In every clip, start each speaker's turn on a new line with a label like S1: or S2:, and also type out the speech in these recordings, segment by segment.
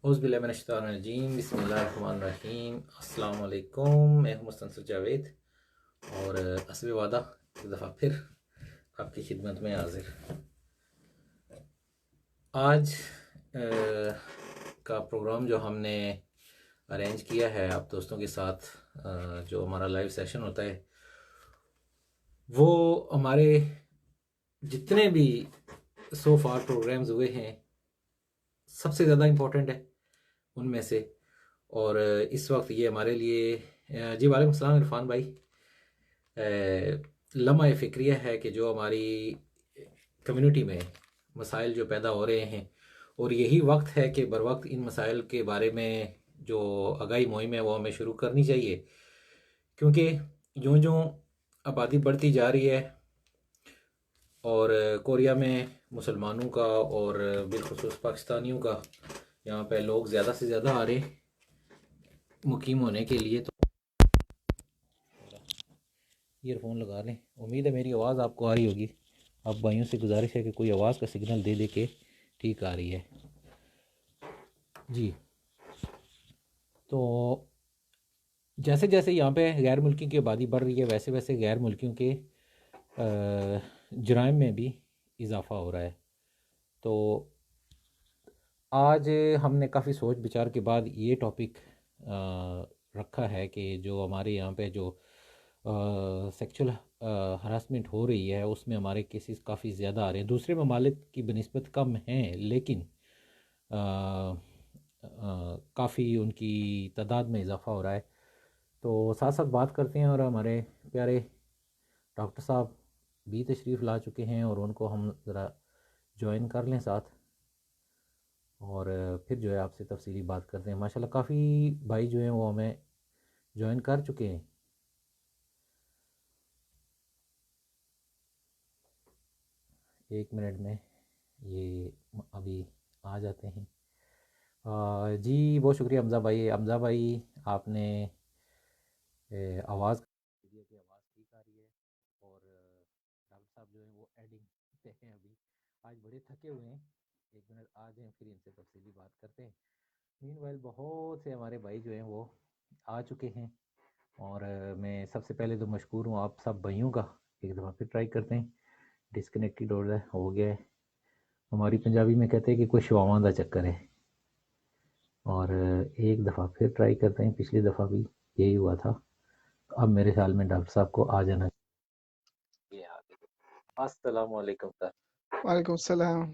S1: औज़ुबिल्लाहिमिनश्शैतानिर्रजीम बिस्मिल्लाहिर्रहमानिर्रहीम अस्सलाम वालेकुम। मैं हूं मुस्तनसर जावेद और हस्बे वादा एक दफ़ा फिर आपकी खिदमत में हाजिर। आज का प्रोग्राम जो हमने अरेंज किया है आप दोस्तों के साथ, जो हमारा लाइव सेशन होता है, वो हमारे जितने भी सो फार प्रोग्राम्स हुए हैं सबसे ज़्यादा इम्पोर्टेंट है उनमें से। और इस वक्त ये हमारे लिए जी वालेकुम सलाम इरफान भाई, लम्हा फ़िक्रिया है कि जो हमारी कम्युनिटी में मसाइल जो पैदा हो रहे हैं, और यही वक्त है कि बर वक्त इन मसाइल के बारे में जो आगाही मुहिम है वो हमें शुरू करनी चाहिए, क्योंकि यूँ यूँ आबादी बढ़ती जा रही है और कोरिया में मुसलमानों का और बिलखुसूस पाकिस्तानियों का यहाँ पे लोग ज़्यादा से ज़्यादा आ रहे मुकीम होने के लिए। तो ईयरफोन लगा लें, उम्मीद है मेरी आवाज़ आपको आ रही होगी। आप भाइयों से गुजारिश है कि कोई आवाज़ का सिग्नल दे दे के ठीक आ रही है जी। तो जैसे जैसे यहाँ पे गैर मुल्कियों की आबादी बढ़ रही है, वैसे वैसे गैर मुल्कियों के जराइम में भी इजाफ़ा हो रहा है। तो आज हमने काफ़ी सोच विचार के बाद ये टॉपिक रखा है कि जो हमारे यहाँ पे जो सेक्सुअल हरासमेंट हो रही है उसमें हमारे केसेस काफ़ी ज़्यादा आ रहे हैं। दूसरे ममालिक की बनिस्बत कम हैं, लेकिन काफ़ी उनकी तादाद में इजाफ़ा हो रहा है। तो साथ साथ बात करते हैं, और हमारे प्यारे डॉक्टर साहब भी तशरीफ़ ला चुके हैं और उनको हम ज़रा ज्वाइन कर लें साथ, और फिर जो है आपसे तफसीली बात करते हैं। माशाल्लाह काफ़ी भाई जो हैं वो हमें ज्वाइन कर चुके हैं। एक मिनट में ये अभी आ जाते हैं। जी बहुत शुक्रिया हमज़ा भाई। हमज़ा भाई आपने आवाज़ दिया कि आवाज़ ठीक आ रही है, और डॉक्टर साहब जो हैं वो एडिंग पे हैं अभी। आज बड़े थके हुए हैं, एक मिनट आ जाएं फिर इनसे तफसीली बात करते हैं। मीनवाइल बहुत से हमारे भाई जो हैं वो आ चुके हैं, और मैं सबसे पहले तो मशकूर हूँ आप सब भाइयों का। एक दफ़ा फिर ट्राई करते हैं, डिस्कनेक्टेड हो गया है। हमारी पंजाबी में कहते हैं कि कोई शवावां दा चक्कर है। और एक दफ़ा फिर ट्राई करते हैं, पिछली दफ़ा भी यही हुआ था। अब मेरे ख्याल में डॉक्टर साहब को आ जाना चाहिए। अस्सलाम वालेकुम सर।
S2: वालेकुम सलाम।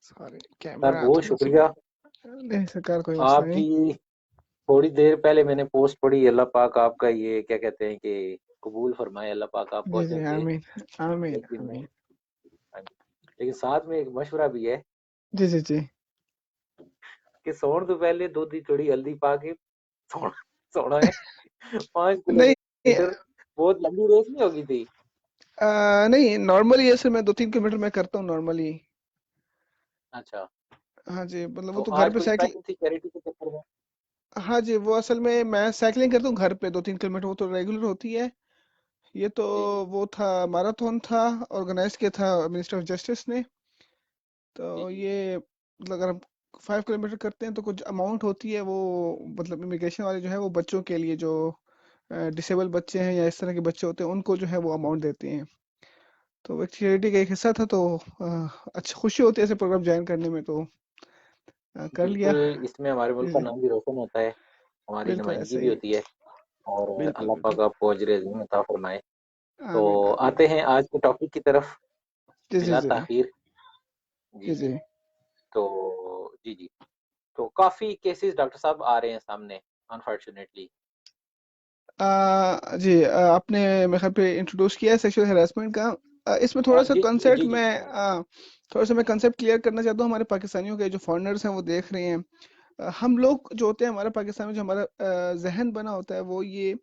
S2: सॉरी
S1: सर
S2: कैमरा
S1: बहुत
S2: थोड़ा सा।
S1: शुक्रिया
S2: नहीं सरकार कोई मसला नहीं।
S1: आपकी। थोड़ी देर पहले मैंने पोस्ट पढ़ी, अल्लाह पाक आपका ये क्या कहते हैं कि कबूल फरमाए, अल्लाह पाक आपको
S2: जी जी
S1: अजर दे।
S2: आमीन आमीन
S1: लेकिन
S2: आमीन।
S1: लेकिन साथ में एक मशवरा भी है
S2: जी जी जी।
S1: कि सोने तो पहले दूध की थोड़ी हल्दी पा के सोना सोना है। 5
S2: नहीं
S1: किलोमीटर बहुत लंबी रेस नहीं होगी थी।
S2: नहीं नॉर्मली ऐसे मैं 2-3 किलोमीटर में करता हूँ नॉर्मली।
S1: अच्छा,
S2: हाँ जी, मतलब वो
S1: तो
S2: तो घर
S1: आज
S2: पे
S1: कोई
S2: साइकिल।
S1: स्पेशल थी चैरिटी के चक्कर में?
S2: हाँ जी, वो असल में मैं साइकिलिंग करता हूँ घर पे 2-3 किलोमीटर, वो तो रेगुलर होती है। ये तो
S1: जी जी
S2: वो था मैराथन था, ऑर्गेनाइज किया था मिनिस्टर ऑफ जस्टिस ने।
S1: जी
S2: तो
S1: जी
S2: ये मतलब अगर हम 5 किलोमीटर करते हैं तो कुछ अमाउंट होती है, वो मतलब इमिग्रेशन वाले जो है वो बच्चों के लिए जो डिसेबल बच्चे हैं या इस तरह के बच्चे होते हैं उनको जो है वो अमाउंट देते हैं। तो वो चैरिटी का एक हिस्सा था, तो अच्छा खुशी होती है ऐसे प्रोग्राम ज्वाइन करने में, तो कर लिया।
S1: बिल्कुल, इसमें हमारे मुल्क
S2: जी
S1: का
S2: जी,
S1: नाम भी रोशन होता है, हमारी
S2: बिल्कुल
S1: नुमाइंदगी
S2: ऐसे
S1: भी
S2: ही।
S1: होती है, और
S2: बिल्कुल
S1: अल्लाह
S2: बिल्कुल।
S1: पाक आपको अजर अज़ीम अता फरमाए। तो
S2: आमीन आमीन।
S1: आते हैं आज के टॉपिक की तरफ
S2: जी जी
S1: बिला
S2: जी
S1: ताखीर। जी
S2: जी
S1: जी।
S2: जी।
S1: तो जी जी, तो काफ़ी केसेस डॉक्टर साहब आ रहे हैं सामने, अनफॉर्चुनेटली।
S2: जी आपने मेरे ख्याल पे इंट्रोड्यूस किया है सेक्सुअल हैरेसमेंट का। इसमें थोड़ा सा
S1: जी
S2: कंसेप्ट
S1: जी जी।
S2: मैं थोड़ा सा मैं कंसेप्ट क्लियर करना चाहता हूँ। हमारे पाकिस्तानियों के जो फॉरेनर्स हैं वो देख रहे हैं। हम लोग जो होते हैं हमारे पाकिस्तान में, जो हमारा जहन बना होता है वो ये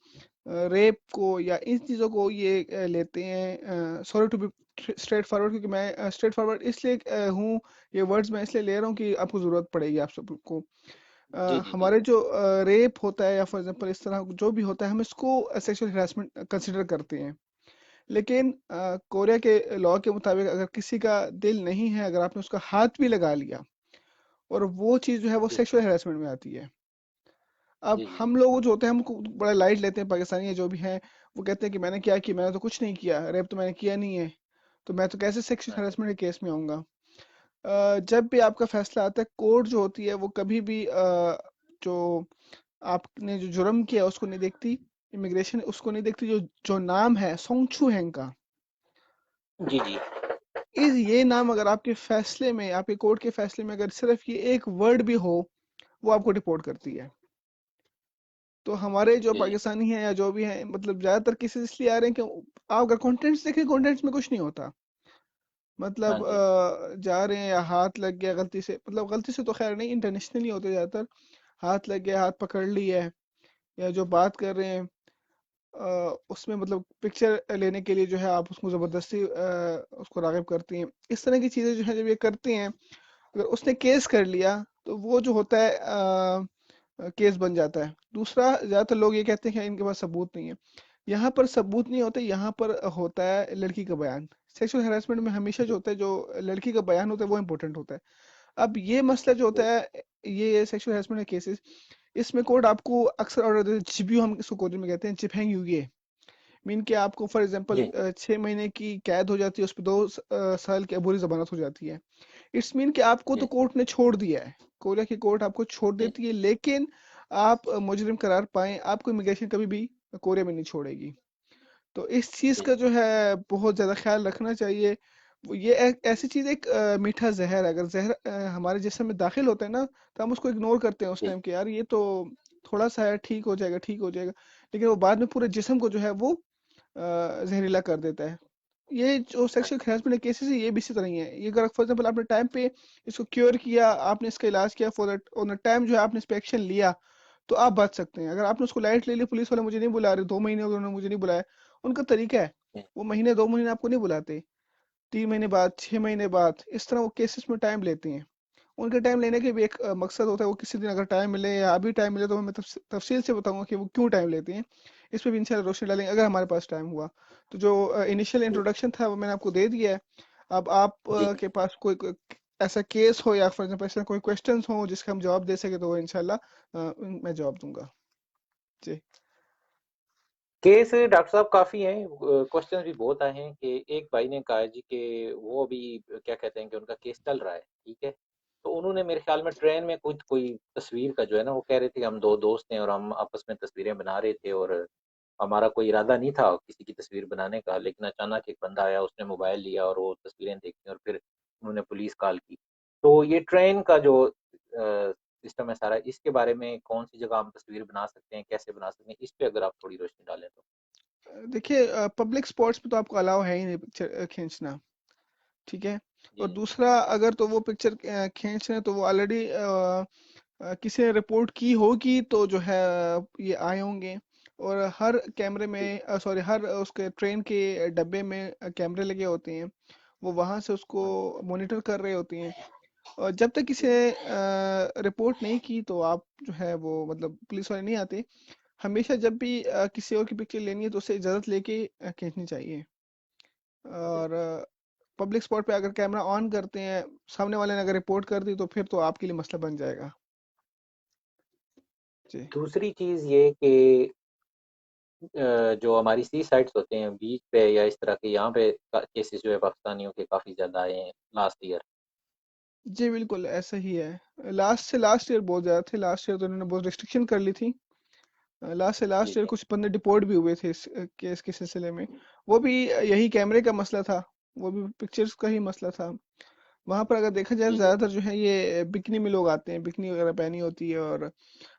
S2: रेप को या इन चीज़ों को ये लेते हैं। Sorry to be straightforward, क्योंकि मैं स्ट्रेट फॉरवर्ड इसलिए हूँ, ये वर्ड्स मैं इसलिए ले रहा हूँ कि आपको ज़रूरत पड़ेगी आप सबको।
S1: जी जी जी।
S2: हमारे जो रेप होता है या फॉर एग्जांपल इस तरह जो भी होता है, हम इसको सेक्सुअल हरासमेंट कंसिडर करते हैं। लेकिन कोरिया के लॉ के मुताबिक अगर किसी का दिल नहीं है, अगर आपने उसका हाथ भी लगा लिया, और वो चीज़ जो है वो
S1: जी
S2: सेक्सुअल हैरेसमेंट में आती है। अब
S1: जी जी
S2: हम लोग जो होते हैं हमको बड़ा लाइट लेते हैं, पाकिस्तानी जो भी हैं वो कहते हैं कि मैंने क्या किया, मैंने तो कुछ नहीं किया, रेप तो मैंने किया नहीं है, तो मैं तो कैसे सेक्सुअल
S1: हाँ जी
S2: हैरेसमेंट के केस में आऊंगा। जब भी आपका फैसला आता है, कोर्ट जो होती है वो कभी भी जो आपने जो जुर्म किया उसको नहीं देखती, इमिग्रेशन उसको नहीं देखती, जो जो नाम है सोंगछू हैंग का,
S1: जी जी
S2: इस ये नाम अगर आपके फैसले में, आपके कोर्ट के फैसले में अगर सिर्फ ये एक वर्ड भी हो, वो आपको डिपोर्ट करती है। तो हमारे जो
S1: जी जी
S2: पाकिस्तानी हैं या जो भी हैं, मतलब ज्यादातर केसेस इसलिए आ रहे हैं कि आप अगर कॉन्टेंट्स देखें, कॉन्टेंट्स में कुछ नहीं होता,
S1: हाँ
S2: मतलब
S1: जी
S2: जा रहे हैं या हाथ लग गया गलती से, मतलब गलती से तो खैर नहीं, इंटरनेशनली होते ज्यादातर, हाथ लग गया, हाथ पकड़ लिया है, या जो बात कर रहे हैं उसमें मतलब पिक्चर लेने के लिए जो है आप उसको जबरदस्ती उसको राग़िब करती हैं, इस तरह की चीजें जो है जब ये करते हैं, अगर उसने केस कर लिया तो वो जो होता है केस बन जाता है। दूसरा, ज्यादातर लोग ये कहते हैं कि इनके पास सबूत नहीं है, यहाँ पर सबूत नहीं होते, यहाँ पर होता है लड़की का बयान। सेक्सुअल हैरेसमेंट में हमेशा जो
S1: जी
S2: होता है, जो लड़की का बयान होता है वो इम्पोर्टेंट होता है। अब ये मसला जो होता
S1: जी
S2: है, ये सेक्सुअल हैरेसमेंट के केसेस, इसमें कोर्ट आपको अक्सर ऑर्डर देते हैं, चिबियो हम इसको कोर्ट में कहते हैं, चिपहैंग यूगे, मीन कि आपको फॉर एग्जांपल
S1: जी
S2: 6 महीने की कैद हो जाती है, उस पर 2 साल की अबूरी जमानत हो जाती है। इट्स मीन कि आपको तो
S1: जी
S2: कोर्ट ने छोड़ दिया है, कोरिया की कोर्ट आपको छोड़
S1: जी
S2: देती है, लेकिन आप मुजरिम करार पाए, आपको इमिग्रेशन कभी भी कोरिया में नहीं छोड़ेगी। तो इस चीज
S1: जी
S2: का जो है बहुत ज्यादा ख्याल रखना चाहिए। ये एक ऐसी चीज, एक मीठा जहर है, अगर जहर हमारे जिस्म में दाखिल होता है ना, तो हम उसको इग्नोर करते हैं उस
S1: जी
S2: टाइम के, यार ये तो थोड़ा सा है, ठीक हो जाएगा, ठीक हो जाएगा, लेकिन वो बाद में पूरे जिस्म को जो है वो जहरीला कर देता है। ये जो
S1: हाँ
S2: सेक्सुअल हरासमेंट केसेस है, ये भी इसी तरह ही है। ये अगर फॉर एग्जांपल आपने टाइम पे इसको क्योर किया, आपने इसका इलाज किया, for that on the time जो है आपने इस पे एक्शन लिया, तो आप बच सकते हैं। अगर आपने उसको लाइट ले लिया, पुलिस वाले मुझे नहीं बुला रहे, 2 महीने हो गए उन्होंने मुझे नहीं बुलाया, उनका तरीका है,
S1: जी
S2: वो महीने 2 महीने आपको नहीं बुलाते, 3 महीने बाद, 6 महीने बाद, इस तरह वो केसेस में टाइम लेते हैं। उनके टाइम लेने के भी एक मकसद होता है, वो किसी दिन अगर टाइम मिले या अभी टाइम मिले तो मैं तफसील से बताऊंगा कि वो क्यों टाइम लेते हैं। इस पे भी इंशाल्लाह रोशनी डालेंगे अगर हमारे पास टाइम हुआ। तो जो इनिशियल
S1: जी
S2: इंट्रोडक्शन था वो मैंने आपको दे दिया है। अब आप
S1: जी
S2: के पास कोई ऐसा केस हो या फॉर एग्जाम्पल ऐसा कोई क्वेश्चंस हो जिसका हम जवाब दे सके, तो वो इंशाल्लाह मैं जवाब दूंगा। जी
S1: केस डॉक्टर साहब काफ़ी हैं, क्वेश्चन भी बहुत आए हैं कि एक भाई ने कहा जी कि वो अभी क्या कहते हैं कि उनका केस चल रहा है, ठीक है। तो उन्होंने मेरे ख्याल में ट्रेन में कुछ कोई तस्वीर का जो है ना, वो कह रहे थे कि हम दो दोस्त हैं और हम आपस में तस्वीरें बना रहे थे और हमारा कोई इरादा नहीं था किसी की तस्वीर बनाने का, लेकिन अचानक एक बंदा आया, उसने मोबाइल लिया और वो तस्वीरें देखी और फिर उन्होंने पुलिस कॉल की। तो ये ट्रेन का जो सिस्टम है सारा, इसके बारे में कौन सी जगह हम तस्वीर बना सकते हैं, कैसे बना सकते हैं, इस पे अगर आप थोड़ी रोशनी डालें तो।
S2: देखिए, पब्लिक स्पॉट्स पे तो आपको अलाउ है ही नहीं पिक्चर खींचना, ठीक है।
S1: जी
S2: और
S1: जी
S2: दूसरा, अगर तो वो पिक्चर खींच रहे हैं तो वो ऑलरेडी किसी ने रिपोर्ट की होगी, तो जो है ये आए होंगे। और हर कैमरे
S1: जी
S2: में, सॉरी, हर उसके ट्रेन के डब्बे में कैमरे लगे होते हैं, वो वहां से उसको
S1: हाँ
S2: मॉनिटर कर रहे होते हैं। और जब तक किसी
S1: जी
S2: ने रिपोर्ट नहीं की तो आप जो है वो, मतलब पुलिस वाले नहीं आते। हमेशा जब भी किसी और की पिक्चर लेनी है तो उसे इजाज़त लेके खींचनी चाहिए।
S1: जी
S2: और पब्लिक स्पॉट पे अगर कैमरा ऑन करते हैं, सामने वाले ने अगर रिपोर्ट कर दी, तो फिर तो आपके लिए मसला बन जाएगा। जी
S1: दूसरी चीज़ ये कि जो हमारी सी साइट्स होते हैं बीच पे या इस तरह के, यहाँ पे केसेस जो है पाकिस्तानियों के काफ़ी ज़्यादा आए हैं लास्ट ईयर।
S2: जी, बिल्कुल ऐसा ही है। लास्ट ईयर बहुत ज़्यादा थे, लास्ट ईयर तो इन्होंने बहुत रिस्ट्रिक्शन कर ली थी।
S1: जी
S2: लास्ट ईयर
S1: जी
S2: कुछ बंदे डिपोर्ट भी हुए थे इस केस के सिलसिले में। वो भी यही कैमरे का मसला था, वो भी पिक्चर्स का ही मसला था। वहां पर अगर देखा जाए तो
S1: जी जी
S2: ज्यादातर जो है ये बिकनी में लोग आते हैं, बिकनी वगैरह पहनी होती है। और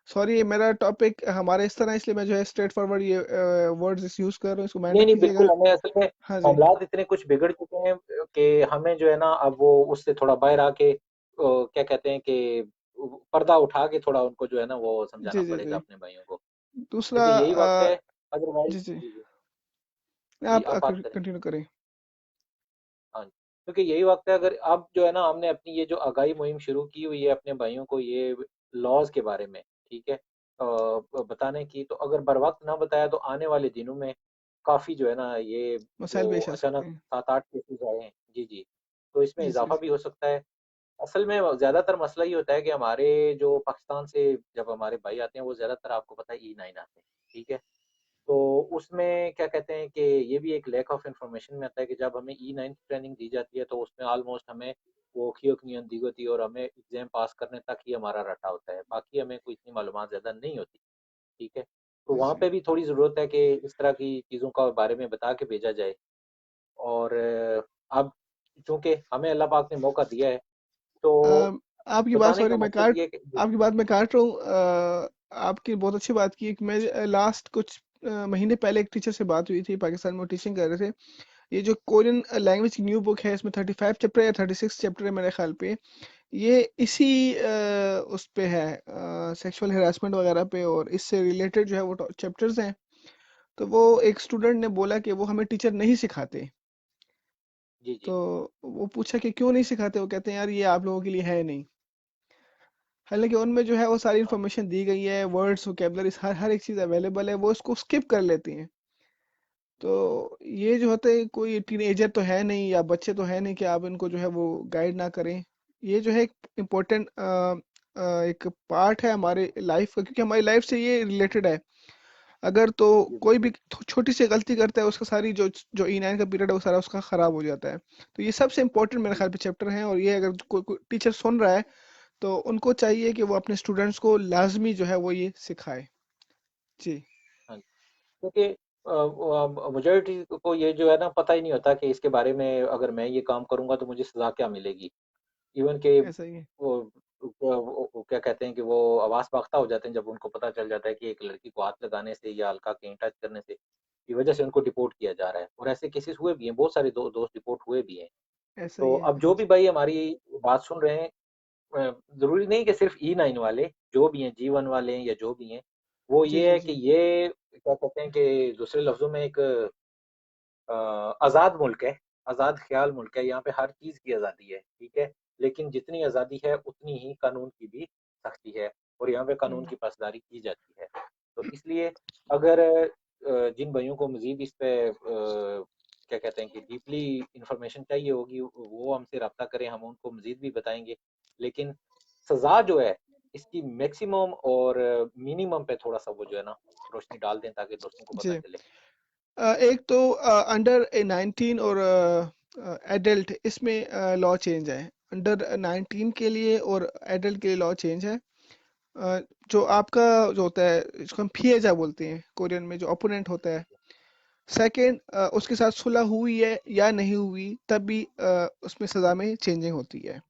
S2: सॉरी, ये मेरा टॉपिक हमारे इस तरह, इसलिए मैं जो है स्ट्रेट फॉरवर्ड ये वर्ड्स यूज कर रहा हूँ, इसको माइंड
S1: नहीं नहीं
S2: रखिएगा।
S1: बिल्कुल, हमें असल में
S2: हाँ जी,
S1: मामलात इतने कुछ बिगड़ चुके हैं कि हमें जो है ना अब वो उससे थोड़ा बाहर आके क्या कहते हैं कि पर्दा उठा के थोड़ा उनको जो है ना वो समझाना
S2: जी जी
S1: पड़ेगा
S2: जी।
S1: अपने भाइयों को,
S2: दूसरा,
S1: क्योंकि यही वक्त है। अदरवाइज
S2: जी जी,
S1: जी जी जी
S2: आप
S1: आप बात करें।
S2: कंटिन्यू करें।
S1: हाँ जी, क्योंकि यही वक्त है, अगर अब जो है ना हमने अपनी ये जो आगाही मुहिम शुरू की हुई है अपने भाइयों को ये लॉज के बारे में, ठीक है, बताने की, तो अगर बर वक्त ना बताया तो आने वाले दिनों में काफ़ी जो है ना ये
S2: मसाइल
S1: जो
S2: पेश आ सकते
S1: अचानक
S2: हैं।
S1: 7-8 केसेस आए हैं, जी जी, तो इसमें
S2: जी जी
S1: इजाफा भी हो सकता है। असल में ज़्यादातर मसला ये होता है कि हमारे जो पाकिस्तान से जब हमारे भाई आते हैं, वो ज़्यादातर आपको पता है E9 आते हैं, ठीक है? तो उसमें क्या कहते हैं कि ये भी एक लैक ऑफ इन्फॉर्मेशन में आता है कि जब हमें E9 की ट्रेनिंग दी जाती है, तो उसमें ऑलमोस्ट हमें वो खियोकनियन दी होती है और हमें एग्ज़ाम पास करने तक ही हमारा रटा होता है। बाकी हमें कोई इतनी मालूमात ज़्यादा नहीं होती, ठीक है? तो वहाँ
S2: जी।
S1: पे भी थोड़ी ज़रूरत है कि इस तरह की चीज़ों का बारे में बता के भेजा जाए। और अब चूँकि हमें अल्लाह पाक ने मौका दिया है, तो
S2: अ, आपकी बात,
S1: बताने
S2: सॉरी
S1: का
S2: मैं
S1: मकसद
S2: काट
S1: ये है कि जी,
S2: आपकी बात मैं काट रहा हूँ। आपकी बहुत अच्छी बात की। कि मैं लास्ट कुछ महीने पहले एक टीचर से बात हुई थी, पाकिस्तान में वो टीचिंग कर रहे थे। ये जो कोरियन लैंग्वेज की न्यू बुक है, इसमें 35 चैप्टर या 36 चैप्टर है मेरे ख्याल पे। ये इसी उस पे है, सेक्सुअल हेरासमेंट वगैरह पे, और इससे रिलेटेड जो है वो चैप्टर्स हैं। तो वो एक स्टूडेंट ने बोला कि वो हमें टीचर नहीं सिखाते।
S1: जी,
S2: तो
S1: जी,
S2: वो पूछा कि क्यों नहीं सिखाते, वो कहते हैं यार ये आप लोगों के लिए है नहीं। हालांकि उनमें जो है वो सारी
S1: हाँ,
S2: इन्फॉर्मेशन दी गई है, वर्ड्स वोकेबलरीज हर एक चीज़ अवेलेबल है, वो इसको स्किप कर लेती हैं। तो ये जो होते हैं, कोई टीनेजर तो है नहीं या बच्चे तो है नहीं कि आप इनको जो है वो गाइड ना करें। ये जो है एक इम्पोर्टेंट एक पार्ट है हमारे लाइफ का, क्योंकि हमारी लाइफ से ये रिलेटेड है। अगर तो
S1: जी,
S2: कोई भी
S1: बिल्कुल।
S2: छोटी सी गलती करता है, उसका सारी जो जो E9 का पीरियड है वो सारा उसका खराब हो जाता है। तो ये सबसे इम्पोर्टेंट मेरे
S1: जी,
S2: ख्याल पे चैप्टर है, और ये अगर कोई टीचर सुन रहा है तो उनको चाहिए कि वो अपने स्टूडेंट्स को लाजमी जो है वो ये सिखाए। जी।
S1: हाँ जी। क्योंकि मेजॉरिटी को ये जो है ना पता ही नहीं होता कि इसके बारे में अगर मैं ये काम करूँगा तो मुझे सज़ा क्या मिलेगी। इवन के
S2: ऐसा ही है।
S1: वो क्या कहते हैं कि वो हवास बाख्ता हो जाते हैं जब उनको पता चल जाता है कि एक लड़की को हाथ लगाने से या हल्का कहीं टच करने से की वजह से उनको डिपोर्ट किया जा रहा है, और ऐसे केसेस हुए भी हैं, बहुत सारे दोस्त डिपोर्ट हुए भी हैं।
S2: ऐसा
S1: तो
S2: ही है।
S1: अब
S2: हाँ
S1: जो भी
S2: जी।
S1: भाई हमारी बात सुन रहे हैं, ज़रूरी नहीं कि सिर्फ़ E9 वाले, जो भी हैं G1 वाले हैं या जो भी हैं, वो
S2: जी
S1: ये
S2: जी
S1: है कि
S2: जी
S1: ये क्या कहते हैं कि दूसरे लफ्ज़ों में एक अ, आज़ाद मुल्क है, आज़ाद ख़्याल मुल्क है, यहाँ पे हर चीज़ की आज़ादी है, ठीक है? लेकिन जितनी आज़ादी है उतनी ही कानून की भी सख्ती है, और यहाँ पे कानून
S2: हम्म,
S1: की पासदारी की जाती है। तो इसलिए अगर जिन भाइयों को मज़ीद इस पे क्या कहते हैं कि डीपली इन्फॉर्मेशन चाहिए होगी, वो हमसे राब्ता करें, हम उनको मज़ीद भी बताएँगे। लेकिन सज़ा जो है, इसकी मैक्सिमम और मिनिमम पे थोड़ा-सा वो जो है ना, रोशनी डाल दें ताकि दोस्तों को पता
S2: जी।
S1: चले।
S2: एक तो अंडर 19 और एडल्ट, इसमें लॉ चेंज है। अंडर 19 के लिए और एडल्ट के लिए लॉ चेंज है। जो आपका जो होता है, इसको हम फिएजा बोलते हैं कोरियन में, जो ओपोनेंट होता है। सेकंड, उसके साथ सुलह हुई है या नहीं हुई, तब भी उसमें सज़ा में चेंजिंग होती है।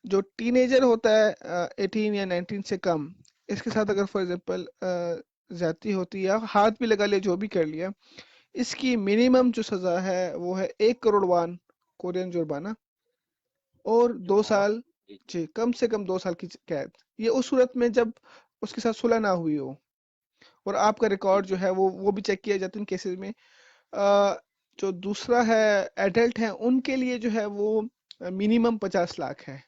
S2: जो टीनेजर होता है 18 या 19 से कम, इसके साथ अगर फॉर एग्जांपल ज्यादती होती है या हाथ भी लगा लिया, जो भी कर लिया, इसकी मिनिमम जो सज़ा है वो है 1 करोड़ 1 कोरियन जुर्माना, और दो
S1: जुर्माना?
S2: साल
S1: जी, जी।
S2: जी, कम से कम 2 साल की कैद। ये उस सूरत में जब उसके साथ सुलह ना हुई हो, और आपका
S1: जी,
S2: रिकॉर्ड जो
S1: जी।
S2: है वो भी चेक किया जाता है इन केसेस में। जो दूसरा है, एडल्ट है, उनके लिए जो है वो मिनिमम 50 लाख है।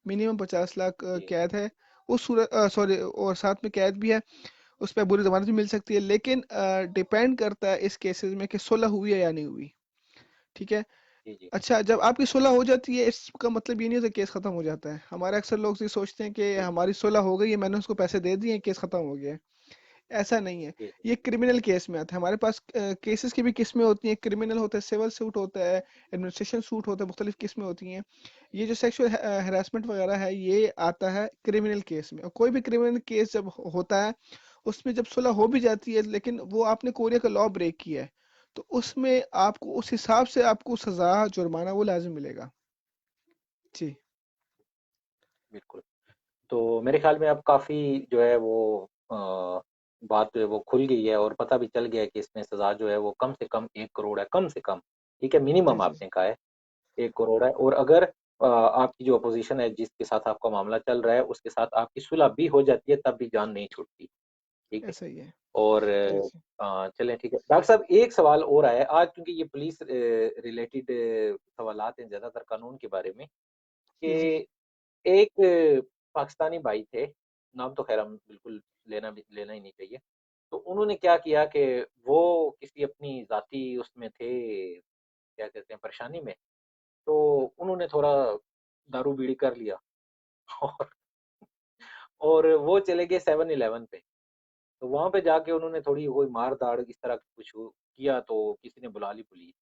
S2: मिनिमम 50 लाख
S1: जी,
S2: कैद है उस सूरत, सॉरी, और साथ में कैद भी है। उस पर बुरी जमानत भी मिल सकती है, लेकिन डिपेंड करता है इस केसेस में कि सुलह हुई है या नहीं हुई। ठीक है।
S1: जी, जी,
S2: अच्छा, जब आपकी सुलह हो जाती है, इसका मतलब ये नहीं होता केस खत्म हो जाता है। हमारे अक्सर लोग ये सोचते हैं कि
S1: जी,
S2: हमारी सुलह हो गई है, मैंने उसको पैसे दे दिए, केस खत्म हो गया है। ऐसा नहीं है।
S1: जी, जी,
S2: ये क्रिमिनल केस में आता है। हमारे पास केसेस की भी किस्में होती हैं। क्रिमिनल होता है, सिविल सूट होता है, एडमिनिस्ट्रेशन सूट होता है, मुख्तलिफ किस्में होती हैं। ये जो सेक्सुअल हरासमेंट वगैरह है, ये आता है क्रिमिनल केस में। और कोई भी क्रिमिनल केस जब होता है, उसमें जब सुलह हो भी जाती है, लेकिन वो आपने कोरिया का लॉ ब्रेक किया है, तो उसमें आपको उस हिसाब से आपको सजा जुर्माना वो लाजिम मिलेगा। जी।
S1: बिल्कुल। तो मेरे ख़्याल में अब काफ़ी जो है वो बात जो है वो खुल गई है, और पता भी चल गया है कि इसमें सज़ा जो है वो कम से कम 1 करोड़ है, कम से कम, ठीक है?
S2: जी
S1: मिनिमम
S2: जी
S1: आपने कहा है 1 करोड़ है, और अगर आपकी जो अपोज़िशन है, जिसके साथ आपका मामला चल रहा है, उसके साथ आपकी सुलह भी हो जाती है, तब भी जान नहीं छूटती, ठीक है?
S2: ऐसा ही है।
S1: और
S2: जी जी
S1: चलें ठीक है। डॉक्टर साहब, एक सवाल और आया है आज, क्योंकि ये पुलिस रिलेटेड सवालात हैं ज़्यादातर कानून के बारे में,
S2: जी जी
S1: कि एक पाकिस्तानी भाई थे, नाम तो ख़ैर हम बिल्कुल लेना ही नहीं चाहिए। तो उन्होंने क्या किया कि वो किसी अपनी ज़ाती उसमें थे, क्या कहते हैं, परेशानी में, तो उन्होंने थोड़ा दारू बीड़ी कर लिया और वो चले गए 7-Eleven पे। तो वहाँ पे जाके उन्होंने थोड़ी कोई मार-धाड़ इस तरह कुछ किया तो किसी ने बुला ली पुलिस,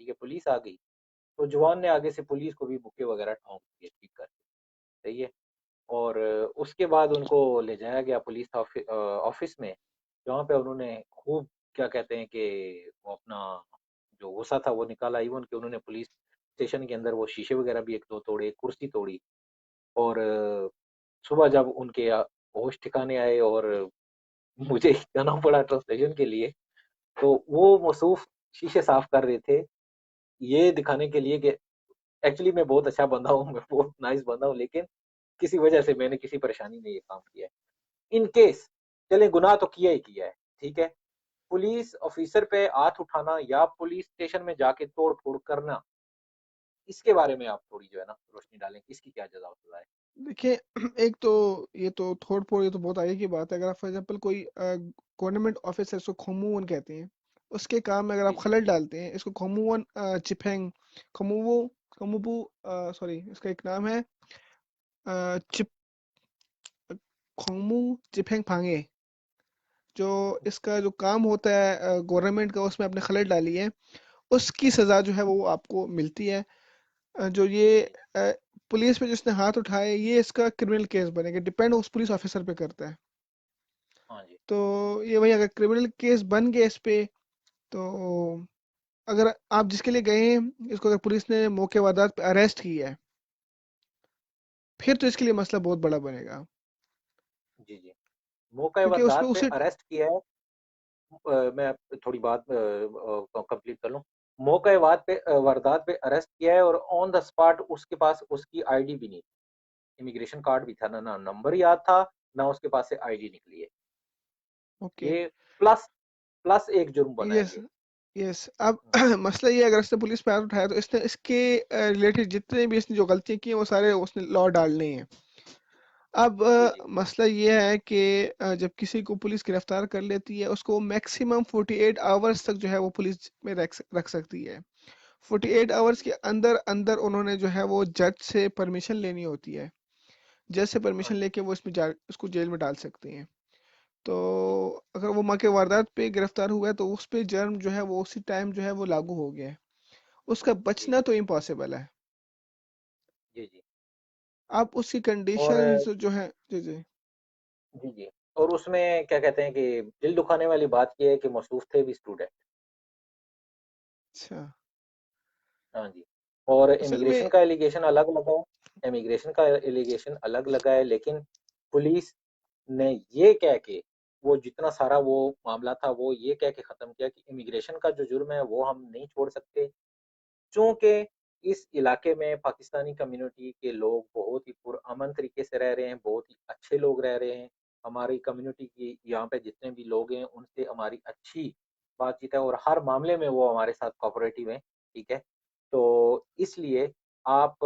S1: ठीक है, पुलिस आ गई। तो जवान ने आगे से पुलिस को भी मुक्के वगैरह ठोंक दिए ठीक करके, सही है। और उसके बाद उनको ले जाया गया पुलिस ऑफिस में, जहाँ पे उन्होंने खूब क्या कहते हैं कि वो अपना जो गुस्सा था वो निकाला। इवन कि उन्होंने पुलिस स्टेशन के अंदर वो शीशे वगैरह भी 1-2 तोड़े, कुर्सी तोड़ी। और सुबह जब उनके होश ठिकाने आए और मुझे जाना पड़ा ट्रांसलेशन के लिए, तो वो मौसूफ शीशे साफ कर रहे थे, ये दिखाने के लिए कि एक्चुअली मैं बहुत अच्छा बंदा हूँ, मैं बहुत नाइस बंदा हूँ, लेकिन किसी वजह से मैंने किसी परेशानी में ये काम किया है। इन केस चले गुनाह तो किया ही किया है, ठीक है। पुलिस ऑफिसर पे हाथ उठाना या पुलिस स्टेशन में जाके तोड़ फोड़ करना, इसके बारे में आप थोड़ी जो है ना रोशनी डालें, इसकी क्या सजा है।
S2: देखिए, एक तो ये तो थोड़ फोड़, ये तो बहुत आगे की बात है। अगर आप फॉर एग्जांपल कोई गवर्नमेंट ऑफिसर, इसको खोमुवन कहते हैं, उसके काम में अगर
S1: जी
S2: आप
S1: जी
S2: खलल डालते हैं, इसको खोमुवन चिफेंग खोमुवो खोमुबू सॉरी, इसका एक नाम है चिप खोमू चिफेंग फांगे। जो इसका जो काम होता है गवर्नमेंट का, उसमें आपने खलल डाली है, उसकी सजा जो है वो आपको मिलती है। जो ये
S1: जी
S2: अ, पुलिस पे जिसने हाथ उठाए, ये इसका क्रिमिनल केस बनेगा, डिपेंड उस पुलिस ऑफिसर पे करता है।
S1: हाँ जी
S2: तो ये वही, अगर क्रिमिनल केस बन गया इस पे, तो अगर आप जिसके लिए गए हैं, इसको अगर पुलिस ने मौके वारदात पे अरेस्ट किया है, फिर तो इसके लिए मसला बहुत बड़ा बनेगा।
S1: जी जी। मौका
S2: क्योंकि उसमें
S1: वारदात पे
S2: उसे
S1: अरेस्ट किया है। मैं थोड़ी बात कंप्लीट कर लूँ। मौका वारदात पे अरेस्ट किया है और ऑन द स्पॉट उसके पास उसकी आईडी भी नहीं थी, इमिग्रेशन कार्ड भी था ना, ना नंबर याद था, ना उसके पास से आईडी निकली है।
S2: ओके।
S1: ये प्लस प्लस एक जुर्म बना है
S2: यस,
S1: ये।
S2: यस। अब
S1: हुँ,
S2: मसला ये है, अगर इसने पुलिस पे हाथ उठाया, तो इसने इसके रिलेटेड जितने भी इसने जो गलतियां की हैं, वो सारे उसने लॉ डालने हैं। अब
S1: जी, जी।
S2: मसला ये है कि जब किसी को पुलिस गिरफ्तार कर लेती है, उसको मैक्सिमम 48 आवर्स तक जो है वो पुलिस में रख सकती है। 48 आवर्स
S1: जी,
S2: के अंदर अंदर उन्होंने जो है वो जज से परमिशन लेनी होती है। जज से
S1: हाँ
S2: परमिशन
S1: जी।
S2: लेके वो उसको जेल में डाल सकते हैं। तो
S1: जी,
S2: अगर वो मौके वारदात पे गिरफ्तार हुआ है, तो उस पे जर्म जो है वो उसी टाइम जो है वो लागू हो गया है। उसका
S1: जी,
S2: बचना
S1: जी।
S2: तो इम्पॉसिबल है।
S1: जी, जी।
S2: आप उसकी
S1: और
S2: कंडीशंस जो है, जी जी।
S1: जी, जी। और उसमें क्या कहते हैं कि दिल दुखाने वाली बात ये है कि मौसूफ थे भी स्टूडेंट।
S2: अच्छा।
S1: हाँ जी। और
S2: असल में,
S1: इमिग्रेशन का एलिगेशन अलग लगा है, इमिग्रेशन का एलिगेशन अलग लगा है, लेकिन पुलिस ने ये कह के वो जितना सारा वो मामला था वो ये कह के ख़त्म किया कि इमिग्रेशन का जो जुर्म है वो हम नहीं छोड़ सकते। चूँकि इस इलाके में पाकिस्तानी कम्युनिटी के लोग बहुत ही पुरअमन तरीके से रह रहे हैं, बहुत ही अच्छे लोग रह रहे हैं। हमारी कम्युनिटी की यहाँ पे जितने भी लोग हैं, उनसे हमारी अच्छी बातचीत है और हर मामले में वो हमारे साथ कोऑपरेटिव हैं, ठीक है? तो इसलिए आप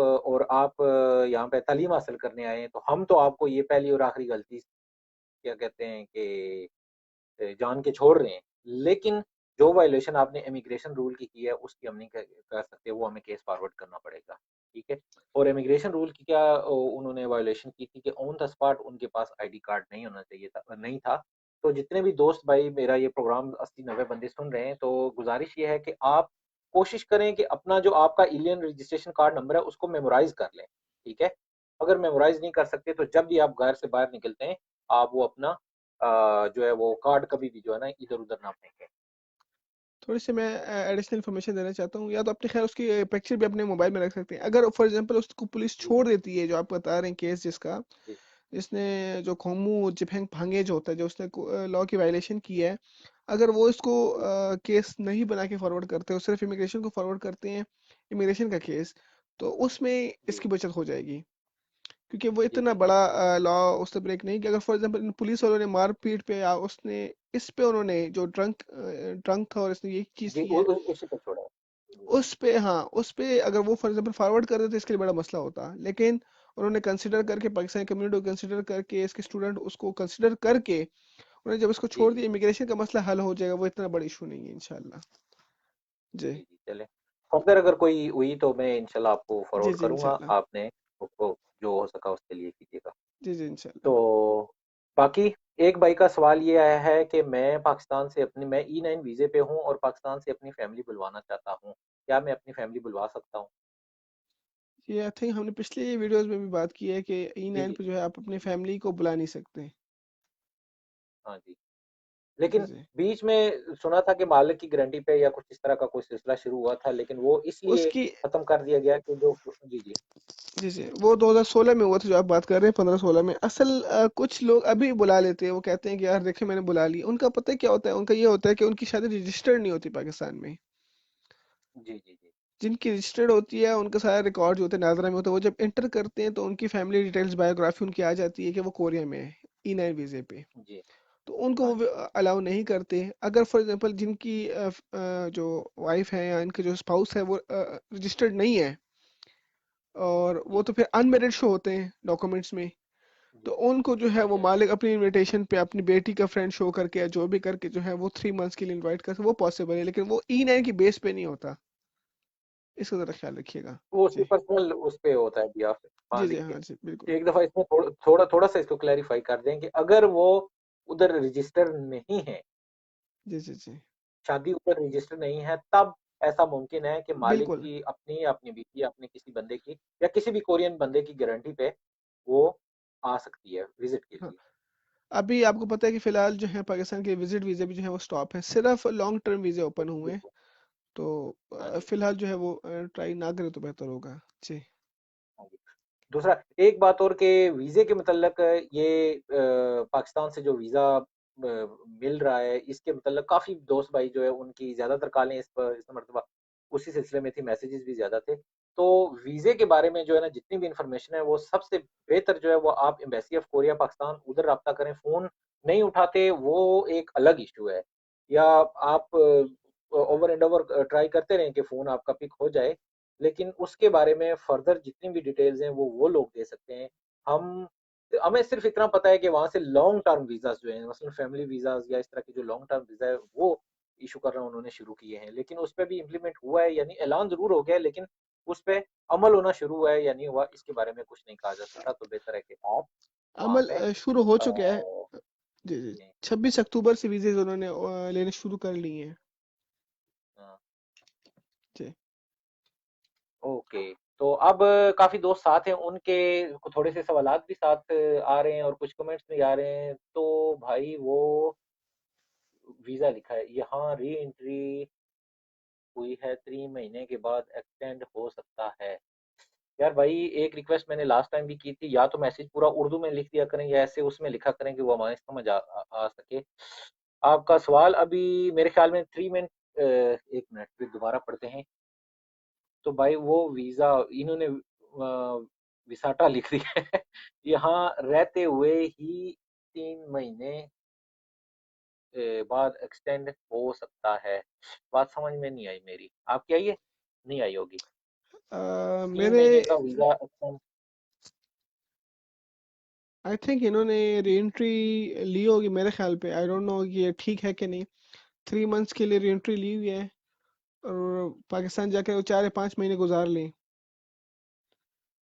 S1: यहाँ पे तालीम हासिल करने आए हैं, तो हम तो आपको ये पहली और आखिरी गलती क्या कहते हैं कि जान के छोड़ रहे हैं। लेकिन जो वायलेशन आपने इमिग्रेशन रूल की है, उसकी हम नहीं कर सकते, वो हमें केस फॉरवर्ड करना पड़ेगा, ठीक है? और इमिग्रेशन रूल की क्या उन्होंने वायलेशन की थी कि ऑन द स्पॉट उनके पास आईडी कार्ड नहीं होना चाहिए था, नहीं था। तो जितने भी दोस्त भाई मेरा ये प्रोग्राम 80-90 बंदे सुन रहे हैं, तो गुज़ारिश ये है कि आप कोशिश करें कि अपना जो आपका इंडियन रजिस्ट्रेशन कार्ड नंबर है, उसको मेमोराइज़ कर लें, ठीक है? अगर मेमोराइज़ नहीं कर सकते, तो जब भी आप घर से बाहर निकलते हैं, आप वो अपना जो है वो कार्ड कभी भी जो है ना इधर-उधर ना फेंकें।
S2: थोड़ी सी मैं एडिशनल इन्फॉर्मेशन देना चाहता हूँ। या तो अपने खैर उसकी पिक्चर भी अपने मोबाइल में रख सकते हैं। अगर फॉर एग्जांपल उसको पुलिस
S1: जी,
S2: छोड़ देती है, जो आप बता रहे हैं केस जिसका,
S1: जी,
S2: जिसने जो खोमू जिफेंग फांगे जो होता है, जो उसने लॉ की वायलेशन की है, अगर वो इसको
S1: जी,
S2: केस नहीं बना के फॉरवर्ड करते, वो सिर्फ इमिग्रेशन को फॉरवर्ड करते हैं, इमिग्रेशन का केस, तो उसमें
S1: जी,
S2: इसकी बचत हो जाएगी। क्योंकि वो
S1: जी,
S2: इतना
S1: जी, जी,
S2: बड़ा लॉ उसने ब्रेक नहीं किया। अगर फॉर एग्जांपल पुलिस वालों ने मारपीट पे, या उसने इस पे, उन्होंने जो ड्रंक था और इसने ये चीज
S1: जी,
S2: की है,
S1: उसी पे छोड़ा है। जी,
S2: उस पे, हाँ, उस पे अगर वो फॉर एग्जांपल फॉरवर्ड कर देते, तो इसके लिए बड़ा मसला होता। लेकिन उन्होंने कंसिडर करके, पाकिस्तानी कम्युनिटी को कंसिडर करके, इसके स्टूडेंट उसको कंसिडर करके, उन्होंने जब इसको
S1: जी,
S2: छोड़
S1: जी,
S2: दिया, इमिग्रेशन का मसला हल हो जाएगा। वो इतना बड़ा इशू नहीं है, इंशाल्लाह। जी
S1: जी, जी, चलें। फर्दर अगर कोई हुई तो मैं इंशाल्लाह आपको
S2: जी
S1: फॉरवर्ड
S2: जी,
S1: करूँगा।
S2: इंशाल्लाह।
S1: आपने वो जो हो सका उसके लिए कीजिएगा।
S2: जी जी इंशाल्लाह।
S1: तो बाकी एक भाई का सवाल ये आया है कि मैं E9 वीज़े पे हूँ और पाकिस्तान से अपनी फैमिली बुलवाना चाहता हूँ। क्या मैं अपनी फैमिली बुलवा सकता हूँ?
S2: ये आई थिंक हमने पिछले वीडियोस में भी बात की है कि
S1: जी,
S2: E9
S1: जी।
S2: पे जो है आप अपनी
S1: जी,
S2: फैमिली को बुला नहीं सकते।
S1: हाँ जी।
S2: जी
S1: लेकिन
S2: जी।
S1: बीच में सुना था कि मालिक की गारंटी पे या कुछ इस तरह का कोई सिलसिला शुरू हुआ था, लेकिन वो इसलिए
S2: उसकी
S1: खत्म कर दिया गया कि जो जी, जी।
S2: जी जी वो 2016 में हुआ था जो आप बात कर रहे हैं, 15-16 में असल कुछ लोग अभी बुला लेते हैं, वो कहते हैं कि यार देखिए मैंने बुला ली, उनका पता है क्या होता है, उनका ये होता है कि उनकी शादी रजिस्टर्ड नहीं होती पाकिस्तान में।
S1: जी, जी, जी।
S2: जिनकी रजिस्टर्ड होती है उनका सारा रिकॉर्ड जो होता है नाजरा में होता है, वो जब एंटर करते हैं तो उनकी फैमिली डिटेल्स बायोग्राफी उनकी आ जाती है कि वो कोरिया में है E9 वीजे पे।
S1: जी।
S2: तो उनको
S1: हाँ
S2: वो
S1: जी।
S2: अलाउ नहीं करते। अगर फॉर एग्जांपल जिनकी जो वाइफ है या इनके जो स्पाउस है वो रजिस्टर्ड नहीं है और वो
S1: जी,
S2: तो फिर अनमेरिड शो होते हैं डॉक्यूमेंट्स में,
S1: जी।
S2: तो उनको जो है
S1: हाँ
S2: वो
S1: जी, हाँ जी।
S2: मालिक अपनी इनविटेशन पे अपनी बेटी का फ्रेंड शो करके या जो भी करके जो है वो 3 मंथ्स के लिए इनवाइट कर, वो पॉसिबल है, लेकिन वो E9 की बेस पे नहीं होता। इसका जरा ख्याल रखिएगा।
S1: वो उसकी
S2: जी
S1: पर्सनल उस पे होता है बिहाफ
S2: जी जी
S1: मालिक
S2: हाँ जी बिल्कुल।
S1: के। एक दफ़ा इसमें थोड़ा सा इसको क्लैरिफाई कर दें कि अगर वो उधर रजिस्टर नहीं है,
S2: जी जी जी
S1: शादी ऊपर रजिस्टर नहीं है, तब ऐसा मुमकिन है कि मालिक
S2: बिल्कुल।
S1: की अपनी अपनी बीवी या अपने किसी बंदे की या किसी भी कोरियन बंदे की गारंटी पे वो आ सकती है विजिट के
S2: हाँ
S1: लिए।
S2: अभी आपको पता है कि फिलहाल जो है पाकिस्तान के विजिट वीजे भी जो है वो स्टॉप है, सिर्फ लॉन्ग टर्म वीजे ओपन हुए हैं।
S1: बिल्कुल।
S2: तो
S1: हाँ जी।
S2: फिलहाल जो है वो ट्राई ना करे तो बेहतर होगा। जी
S1: हाँ जी। दूसरा एक बात और के वीज़े के मतलब ये पाकिस्तान से जो वीज़ा मिल रहा है इसके मतलब काफ़ी दोस्त भाई जो है उनकी ज़्यादातर कॉलें इस मरतबा उसी सिलसिले में थी, मैसेजेस भी ज़्यादा थे। तो वीज़े के बारे में जो है ना जितनी भी इंफॉर्मेशन है वो सबसे बेहतर जो है वो आप एम्बेसी ऑफ कोरिया पाकिस्तान उधर राब्ता करें। फ़ोन नहीं उठाते वो एक अलग इश्यू है। या आप ओवर एंड ओवर ट्राई करते रहें कि फ़ोन आपका पिक हो जाए, लेकिन उसके बारे में फर्दर जितनी भी डिटेल्स हैं वो लोग दे सकते हैं। हम हमें सिर्फ इतना पता है कि वहाँ से लॉन्ग टर्म वीज़ाज़ जो हैं मसलन फैमिली वीज़ाज़ या इस तरह के जो लॉन्ग टर्म वीज़ा है वो इश्यू करना उन्होंने शुरू किए हैं। लेकिन उस पे भी इम्प्लीमेंट हुआ है यानी ऐलान ज़रूर हो गया है, लेकिन उस पे अमल होना शुरू हुआ है या नहीं हुआ इसके बारे में कुछ नहीं कहा जा सकता। तो बेहतर है कि आप वहाँ
S2: अमल
S1: पे
S2: शुरू हो चुका है।
S1: अ,
S2: जी जी
S1: जी,
S2: 26 अक्टूबर से वीजे उन्होंने लेने शुरू कर लिए हैं।
S1: हाँ,
S2: जी
S1: ओके। तो अब काफ़ी दोस्त साथ हैं, उनके थोड़े से सवालात भी साथ आ रहे हैं और कुछ कमेंट्स भी आ रहे हैं। तो भाई वो वीज़ा लिखा है, यहाँ री एंट्री हुई है 3 महीने के बाद एक्सटेंड हो सकता है। यार भाई एक रिक्वेस्ट मैंने लास्ट टाइम भी की थी, या तो मैसेज पूरा उर्दू में लिख दिया करें या ऐसे उसमें लिखा करें कि वो हमारे समझ आ सके। आपका सवाल अभी मेरे ख्याल में 3 मिनट 1 मिनट फिर दोबारा पढ़ते हैं। तो भाई वो वीज़ा इन्होंने विसाटा लिख दिया है। यहाँ रहते हुए ही 3 महीने बाद एक्सटेंड हो सकता है। बात समझ में नहीं आई मेरी। आपकी आई है? नहीं आई होगी। 3
S2: मेरे
S1: महीने का वीज़ा एक्सटेंड।
S2: आई थिंक इन्होंने री एंट्री ली होगी मेरे ख्याल पे, आई डोंट नो कि ये ठीक है कि नहीं। 3 मंथ्स के लिए री एंट्री ली हुई है और पाकिस्तान जाके वो 4 या 5 महीने गुजार लें,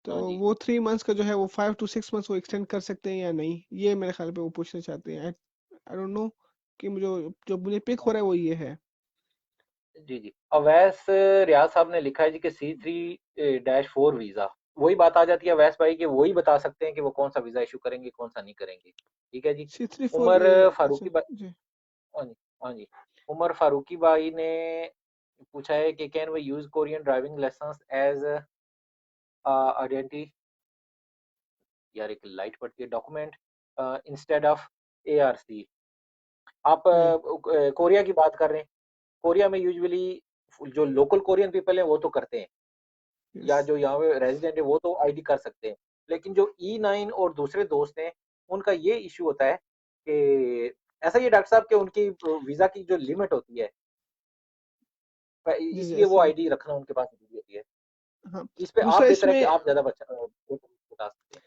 S2: तो
S1: हाँ जी।
S2: वो 3 मंथ्स का जो है वो 5 to 6 मंथ्स वो एक्सटेंड कर सकते हैं या नहीं, ये मेरे ख्याल पे वो पूछना चाहते हैं। आई डोंट नो कि मुझे जो मुझे पिक
S1: हाँ
S2: हो रहा है
S1: जी।
S2: वो ये है।
S1: जी, जी। अवैस रियाज साहब ने लिखा है जी कि C3-4 वीज़ा। वही बात आ जाती है अवैस भाई कि वही बता सकते हैं कि वो कौन-सा वीज़ा इश्यू करेंगे, कौन-सा नहीं करेंगे। ठीक है जी।
S2: C34
S1: उमर
S2: अच्छा
S1: फारूकी भाई।
S2: जी
S1: हाँ जी, हाँ जी। उमर फारूकी भाई ने पूछा है कि can we use Korean driving licence as identity, यार एक लाइट पड़ती है, डॉक्यूमेंट इंस्टेड ऑफ ARC। आप
S2: जी
S1: कोरिया की बात कर रहे हैं। कोरिया में यूजुअली जो लोकल कोरियन पीपल हैं वो तो करते हैं,
S2: यस
S1: या जो यहाँ पे रेजिडेंट है वो तो आईडी कर सकते हैं। लेकिन जो E9 और दूसरे दोस्त हैं उनका ये इशू होता है कि ऐसा ही है डॉक्टर साहब कि उनकी वीजा की जो लिमिट होती है,
S2: जी
S1: इसलिए वो
S2: ऐसा ही।
S1: आईडी रखना उनके पास जरूरी होती है।
S2: हाँ
S1: इस पे आप
S2: दूसरा
S1: बेहतर है कि
S2: इसमें
S1: आप ज्यादा बता सकते हैं।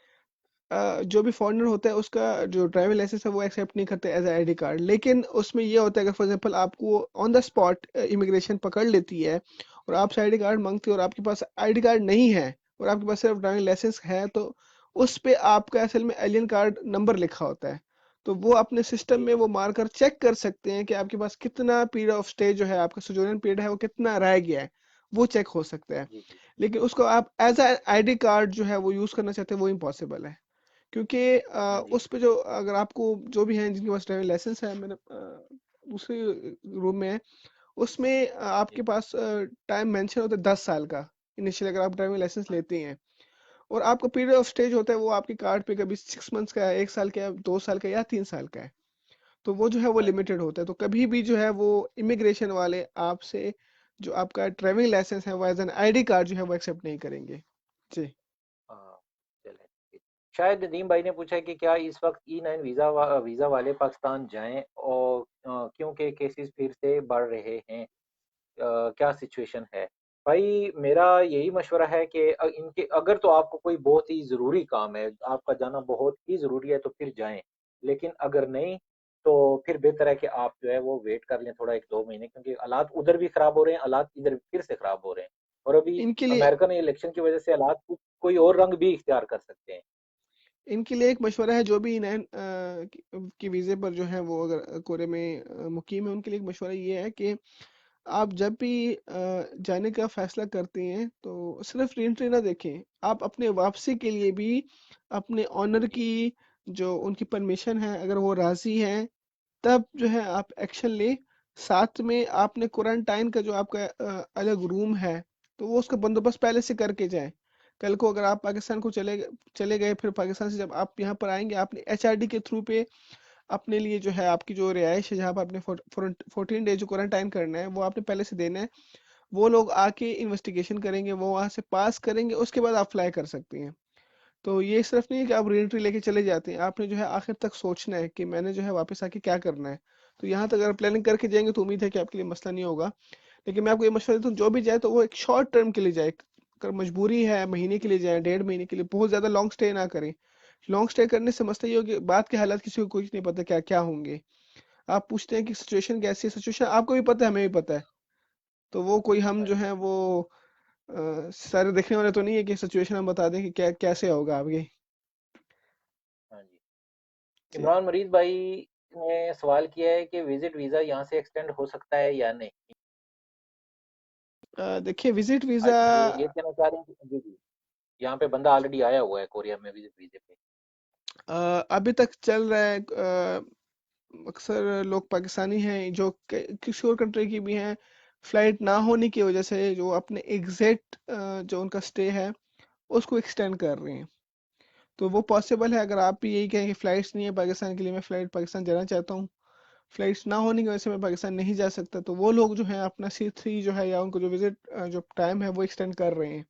S2: जो भी फॉरेनर होता है उसका जो ड्राइविंग लाइसेंस है वो एक्सेप्ट नहीं करते एज आईडी कार्ड, लेकिन उसमें ये होता है कि फॉर एग्जांपल आपको ऑन द स्पॉट इमिग्रेशन पकड़ लेती है और आपसे आईडी कार्ड मांगती है और आपके पास आईडी कार्ड नहीं है, और आपके पास सिर्फ ड्राइविंग लाइसेंस है, तो उस पे आपका असल में एलियन कार्ड नंबर लिखा होता है। तो वो अपने सिस्टम
S1: जी
S2: में
S1: जी
S2: वो मार कर चेक कर सकते हैं कि आपके पास कितना पीरियड ऑफ स्टे जो है, आपका सोजोरियन पीरियड है वो कितना रह गया है, वो चेक हो सकता है।
S1: जी जी।
S2: लेकिन उसको आप एज अ आईडी कार्ड जो है वो यूज करना चाहते हैं, वो इम्पॉसिबल है। क्योंकि
S1: हाँ जी।
S2: उस पे जो, अगर आपको जो भी हैं जिनके पास ड्राइविंग लाइसेंस है, मैंने दूसरे रूम में है, उसमें
S1: जी
S2: आपके पास टाइम मेंशन होता है 10 साल का, इनिशियल अगर आप ड्राइविंग लाइसेंस
S1: हाँ
S2: लेते हैं। और आपका पीरियड ऑफ स्टेज होता है वो आपके कार्ड पे कभी 6 मंथ्स का है, 1 साल का है, 2 साल का है, या 3 साल का है। तो वो जो है वो
S1: हाँ जी।
S2: लिमिटेड होता है। तो कभी भी जो है वो इमिग्रेशन वाले आपसे जो आपका ड्राइविंग लाइसेंस है वो एज एन आईडी कार्ड जो है वो एक्सेप्ट नहीं करेंगे। जी।
S1: हाँ, चलें ठीक। शायद नदीम भाई ने पूछा है कि क्या इस वक्त E9 वीज़ा वाले पाकिस्तान जाएं, और क्योंकि केसेस फिर से बढ़ रहे हैं, क्या सिचुएशन है। भाई मेरा यही मशवरा है कि इनके अगर तो आपको कोई बहुत ही ज़रूरी काम है, आपका जाना बहुत ही ज़रूरी है, तो फिर जाएं। लेकिन अगर नहीं, तो फिर बेहतर है कि आप जो है वो वेट कर लें थोड़ा 1-2 महीने, क्योंकि हालात उधर भी ख़राब हो रहे हैं, हालात इधर फिर से ख़राब हो रहे हैं। और अभी
S2: इनके लिए
S1: अमेरिकन इलेक्शन की वजह से हालात कोई और रंग भी इख्तियार कर सकते हैं।
S2: इनके लिए एक मशवरा है, जो भी नैन की वीज़े पर जो है वो अगर कोरे में मुकीम है, उनके लिए एक मशवरा ये है कि आप जब भी जाने का फैसला करते हैं तो सिर्फ री एंट्री ना देखें, आप अपने वापसी के लिए भी अपने ऑनर
S1: जी
S2: की जो उनकी परमिशन है, अगर वो राजी हैं, तब जो है आप एक्शन ले। साथ में आपने क्वारंटाइन का जो आपका अलग रूम है, तो वो उसका बंदोबस्त पहले से करके जाएं। कल को अगर आप पाकिस्तान को चले गए, फिर पाकिस्तान से जब आप यहाँ पर आएंगे, आपने एचआरडी के थ्रू पे अपने लिए जो है आपकी जो रिहाइश है, जहाँ पर आपने 14 डेज जो क्वारंटाइन करना है, वो आपने पहले से देना है। वो लोग आके इन्वेस्टिगेशन करेंगे, वो वहां से पास करेंगे, उसके बाद आप फ्लाई कर सकती हैं। तो ये सिर्फ नहीं है कि आप री एंट्री लेके चले जाते हैं, आपने जो है आखिर तक सोचना है कि मैंने जो है वापस आके क्या करना है। तो यहाँ तक अगर प्लानिंग करके जाएंगे तो उम्मीद है कि आपके लिए मसला नहीं होगा। लेकिन मैं आपको ये मशवरा देता हूँ, जो भी जाए तो वो एक शॉर्ट टर्म के लिए जाए। अगर मजबूरी है, महीने के लिए जाए, 1.5 महीने के लिए, बहुत ज्यादा लॉन्ग स्टे ना करें। लॉन्ग स्टे करने से मसला ये हो कि बाद के हालात किसी को कुछ नहीं पता क्या क्या होंगे। आप पूछते हैं कि सिचुएशन कैसी है, सिचुएशन आपको भी पता है, हमें भी पता है। तो वो कोई हम
S1: हाँ
S2: जो
S1: जी।
S2: है वो सारे देखने वाले तो नहीं है कि सिचुएशन हम बता दें कि क्या कैसे होगा आगे।
S1: हाँ जी।
S2: जी।
S1: इमरान मरीद भाई ने सवाल किया है कि विजिट वीज़ा यहाँ से एक्सटेंड हो सकता है या नहीं।
S2: देखिए, विजिट वीजा
S1: ये कहना चाह रहे हैं कि जी जी, यहाँ पे बंदा ऑलरेडी आया हुआ है कोरिया में विजिट वीज़े पे।
S2: अभी तक चल रहा है। अक्सर लोग पाकिस्तानी हैं जो किसी और कंट्री की भी हैं, फ्लाइट ना होने की वजह से जो अपने एग्जैक्ट जो उनका स्टे है उसको एक्सटेंड कर रहे हैं। तो वो पॉसिबल है, अगर आप भी यही कहें कि फ्लाइट्स नहीं है पाकिस्तान के लिए, मैं फ्लाइट पाकिस्तान जाना चाहता हूँ, फ्लाइट्स ना होने की वजह से मैं पाकिस्तान नहीं जा सकता, तो वो लोग जो है अपना C3 जो है, या उनको जो विजिट जो टाइम है वो एक्सटेंड कर रहे हैं।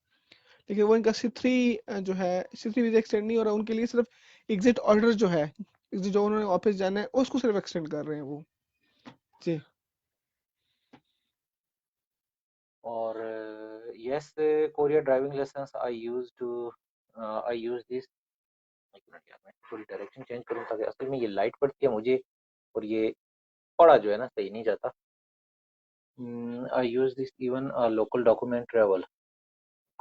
S2: लेकिन वो इनका C3 जो है, C3 वीजा एक्सटेंड नहीं हो रहा, उनके लिए सिर्फ एग्जिट ऑर्डर जो है, जो उन्होंने वापस जाना है उसको सिर्फ एक्सटेंड कर रहे हैं वो। जी।
S1: और yes, Korea driving licence I use this. एक मिनट यार, मैं थोड़ी डायरेक्शन चेंज करूँ ताकि असल में ये लाइट पड़ती है मुझे, और ये पड़ा जो है ना सही नहीं जाता। I use this even local document travel.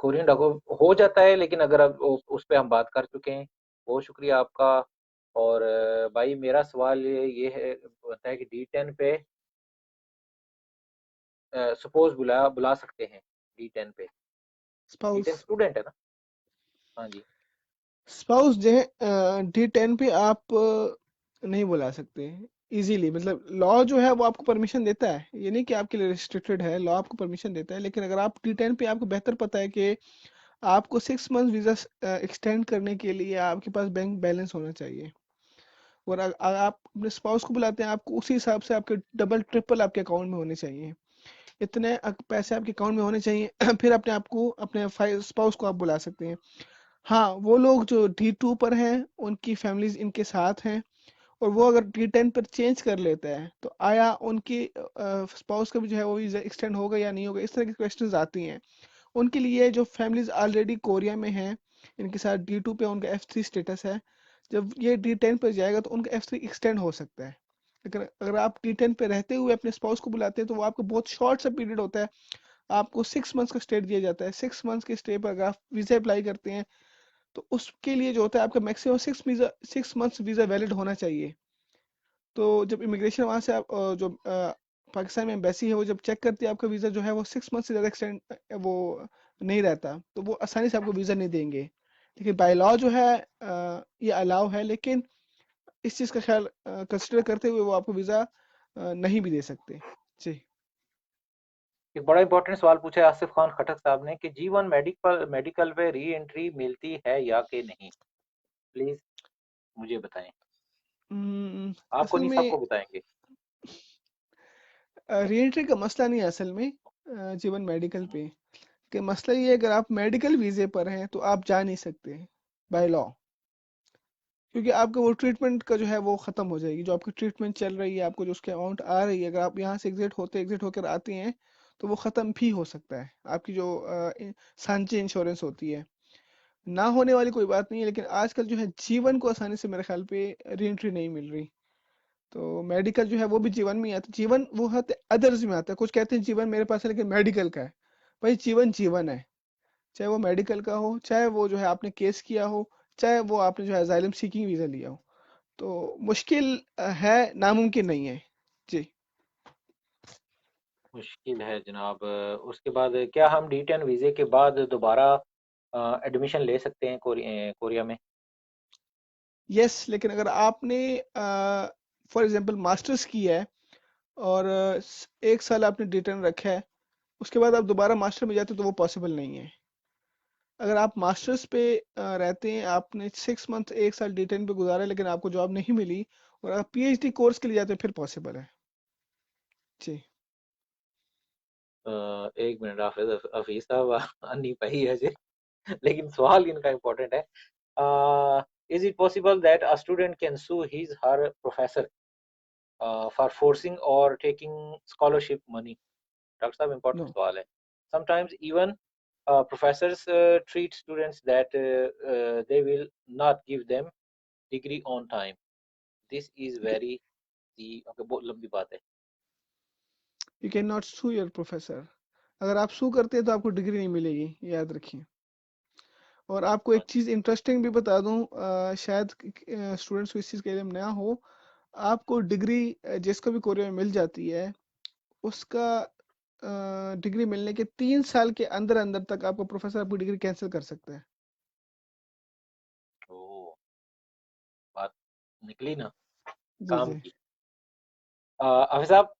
S1: Korean डॉक्यू हो जाता है, लेकिन अगर अब उस पे हम बात कर चुके हैं। बहुत शुक्रिया आपका। और भाई मेरा सवाल ये है, होता है कि D10 पे सपोज बुला सकते हैं D10 पे।
S2: स्पाउस।
S1: D10 स्टूडेंट है ना। हाँ जी।
S2: स्पाउस जो है D10 पे आप नहीं बुला सकते इजीली। मतलब लॉ जो है वो आपको परमिशन देता है, ये नहीं कि आपके लिए रिस्ट्रिक्टेड है, लॉ आपको परमिशन देता है। लेकिन अगर आप D10 पे, आपको बेहतर पता है कि आपको 6 मंथ वीजा एक्सटेंड करने के लिए आपके पास बैंक बैलेंस होना चाहिए। और अगर आप अपने स्पाउस को बुलाते हैं, आपको उसी हिसाब से आपके डबल ट्रिपल आपके अकाउंट में होने चाहिए, इतने पैसे आपके अकाउंट में होने चाहिए। फिर अपने आप को, अपने स्पाउस को आप बुला सकते हैं। हाँ, वो लोग जो D2 पर हैं, उनकी फैमिलीज इनके साथ हैं, और वो अगर D10 पर चेंज कर लेता है, तो आया उनकी स्पाउस का भी जो है वो वीजा एक्सटेंड होगा या नहीं होगा, इस तरह की क्वेश्चंस आती हैं। उनके लिए जो फैमिलीज ऑलरेडी कोरिया में हैं, इनके साथ D2 पे उनका F3 स्टेटस है, जब ये D10 पर जाएगा तो उनका F3 एक्सटेंड हो सकता है। लेकिन अगर आप D10 पे रहते हुए अपने स्पाउस को बुलाते हैं, तो वो आपका बहुत शॉर्ट सा पीरियड होता है, आपको 6 मंथ्स का स्टे दिया जाता है। 6 मंथ्स के स्टे पर अगर आप वीजा अप्लाई करते हैं तो उसके लिए जो होता है आपका मैक्सिमम 6 मंथ्स वीजा वैलिड होना चाहिए। तो जब इमिग्रेशन वहाँ से आप जो पाकिस्तान में एम्बेसी है वो जब चेक करती है आपका वीज़ा जो है वो 6 मंथ से ज़्यादा एक्सटेंड वो नहीं रहता, तो वो आसानी से आपको वीज़ा नहीं देंगे। लेकिन बाय लॉ जो है ये अलाउ है, लेकिन इस चीज़ का ख्याल कंसिडर करते हुए वो आपको वीज़ा नहीं भी दे सकते। जी।
S1: एक बड़ा इंपॉर्टेंट सवाल पूछा है आसिफ खान खटक साहब ने कि जीवन मेडिकल मेडिकल पे री एंट्री मिलती है या कि नहीं, प्लीज मुझे बताएं। आपको
S2: असल
S1: नहीं,
S2: में
S1: सबको बताएंगे।
S2: री एंट्री का मसला नहीं है असल में जीवन मेडिकल पे कि मसला ये है, अगर आप मेडिकल वीज़े पर हैं तो आप जा नहीं सकते बाय लॉ, क्योंकि आपका वो ट्रीटमेंट का जो है वो ख़त्म हो जाएगी। जो आपकी ट्रीटमेंट चल रही है, आपको जो उसकी अमाउंट आ रही है, अगर आप यहाँ से एग्जिट होकर आते हैं तो वो ख़त्म भी हो सकता है। आपकी जो सांची इंश्योरेंस होती है, ना होने वाली कोई बात नहीं है, लेकिन आजकल जो है जीवन को आसानी से मेरे ख्याल पे री एंट्री नहीं मिल रही। तो मेडिकल जो है वो भी जीवन में ही आता है। जीवन वो होते अदर्स में आता है। कुछ कहते हैं जीवन मेरे पास है लेकिन मेडिकल का है। भाई जीवन जीवन है, चाहे वो मेडिकल का हो, चाहे वो जो है आपने केस किया हो, चाहे वो आपने जो है असाइलम सीकिंग वीज़ा लिया हो। तो मुश्किल है, नामुमकिन नहीं है। जी।
S1: मुश्किल है जनाब। उसके बाद क्या हम D10 वीजे के बाद दोबारा एडमिशन ले सकते हैं कोरिया में?
S2: यस, लेकिन अगर आपने फॉर एग्जांपल मास्टर्स किया है और 1 साल आपने डिटेन रखा है, उसके बाद आप दोबारा मास्टर में जाते हो तो वो पॉसिबल नहीं है। अगर आप मास्टर्स पे रहते हैं, आपने 6 मंथ 1 साल डिटेन पे गुजारा है, लेकिन आपको जॉब नहीं मिली और आप पीएचडी कोर्स के लिए जाते हो, फिर पॉसिबल है। जी।
S1: एक मिनट हाफिज हफीज साहब नहीं पाई है जी। लेकिन सवाल इनका इम्पोर्टेंट है। Is it possible that a student can sue his her professor for forcing और टेकिंग स्कॉलरशिप मनी? डॉक्टर साहब इम्पोर्टेंट
S2: नो।
S1: सवाल है। Sometimes even professors treat students that they will not give them degree on time. This is very the okay, बहुत लंबी बात है।
S2: You can not sue your professor. अगर आप सू करते हैं तो आपको डिग्री नहीं मिलेगी, ये याद रखिए। और आपको
S1: हाँ
S2: एक
S1: जी।
S2: चीज़ इंटरेस्टिंग भी बता दूं, शायद स्टूडेंट्स को इस चीज़ का इल्म ना हो। आपको डिग्री जिसको भी कोरिया में मिल जाती है, उसका डिग्री मिलने के 3 साल के अंदर अंदर तक आपका प्रोफेसर आपकी डिग्री कैंसिल कर सकता है।
S1: ओ, बात निकली ना
S2: जी
S1: काम
S2: जी।
S1: की। हाफिज साहब,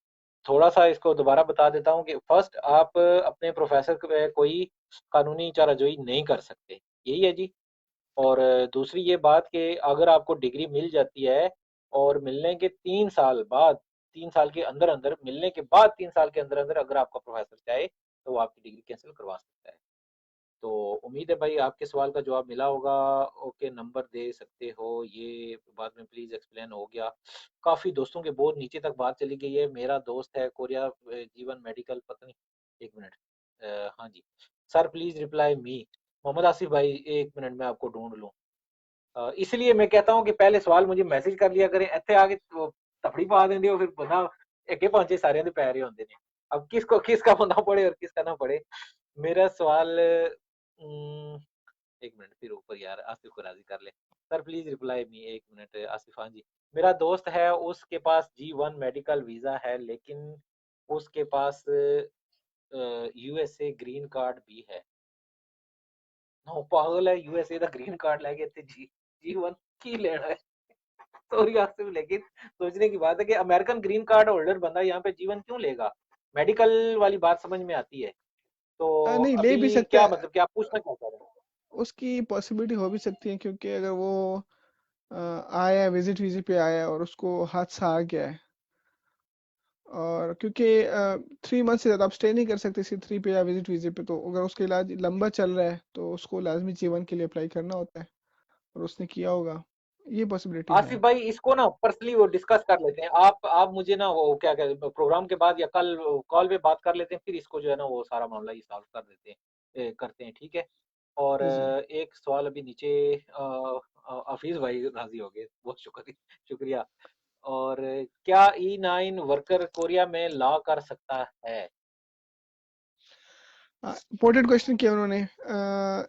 S1: थोड़ा सा इसको दोबारा बता देता हूँ कि फर्स्ट आप अपने प्रोफेसर पे कोई कानूनी चाराजोई नहीं कर सकते, यही है जी। और दूसरी ये बात कि अगर आपको डिग्री मिल जाती है और मिलने के 3 साल बाद, 3 साल के अंदर अंदर मिलने के बाद 3 साल के अंदर अंदर अगर आपका प्रोफेसर चाहे तो वो आपकी डिग्री कैंसिल करवा सकता है। तो उम्मीद है भाई आपके सवाल का जवाब मिला होगा। ओके, नंबर दे सकते हो, ये बाद में प्लीज एक्सप्लेन हो गया। काफी दोस्तों के बहुत नीचे तक बात चली गई है। मेरा दोस्त है कोरिया जीवन मेडिकल, पता नहीं, एक मिनट। हाँ जी, sir please reply me. Mohammad Asif भाई, एक मिनट में आपको ढूंढ लूँ। इसलिए मैं कहता हूँ कि पहले सवाल मुझे मैसेज कर लिया करें, ਇੱਥੇ आके तो तफड़ी पा देंगे हो, फिर बंदा अगे पहुंचे सारे दे पैर ही होंगे ने। अब किसको किसका बंदा पड़े और किसका ना पड़े। मेरा सवाल एक मिनट, फिर ऊपर यार आसिफ को राजी कर ले। सर प्लीज रिप्लाई मी, एक मिनट आसिफ। हाँ जी, मेरा दोस्त है, उसके पास G1 मेडिकल वीजा है, लेकिन उसके पास यूएसए ग्रीन कार्ड भी है। ਉਹ पागल है, यूएसए का ग्रीन कार्ड लेके ਇੱਥੇ G1 की लेना है? सॉरी आसिफ, लेकिन सोचने की बात है कि अमेरिकन ग्रीन कार्ड होल्डर बंदा यहाँ पे जीवन क्यों लेगा? मेडिकल वाली बात समझ में आती है। तो
S2: नहीं, ले
S1: अभी
S2: भी सकता
S1: क्या
S2: है।
S1: मतलब, क्या आप पूछना क्या चाह रहे हैं?
S2: उसकी पॉसिबिलिटी हो भी सकती है, क्योंकि अगर वो आया विजिट वीजे पे आया और उसको हादसा आ गया है, और क्योंकि 3 मंथ से ज़्यादा आप स्टे नहीं कर सकते C3 पे या विजिट वीजे पे, तो अगर उसका इलाज लंबा चल रहा है तो उसको लाजमी जीवन के लिए अप्लाई करना होता है, और उसने किया होगा। ये पॉसिबिलिटी है।
S1: आसिफ भाई, इसको ना पर्सनली वो डिस्कस कर लेते हैं। आप मुझे ना वो क्या कहते हैं, प्रोग्राम के बाद या कल कॉल पे बात कर लेते हैं, फिर इसको जो है ना वो सारा मामला ही सॉल्व कर देते हैं, करते हैं, ठीक है। और
S2: जी जी।
S1: एक सवाल अभी नीचे हफीज भाई राजी हो गए, बहुत शुक्रिया शुक्रिया। और क्या E9 वर्कर कोरिया में लॉ कर सकता है?
S2: इम्पोर्टेंट क्वेश्चन किया उन्होंने।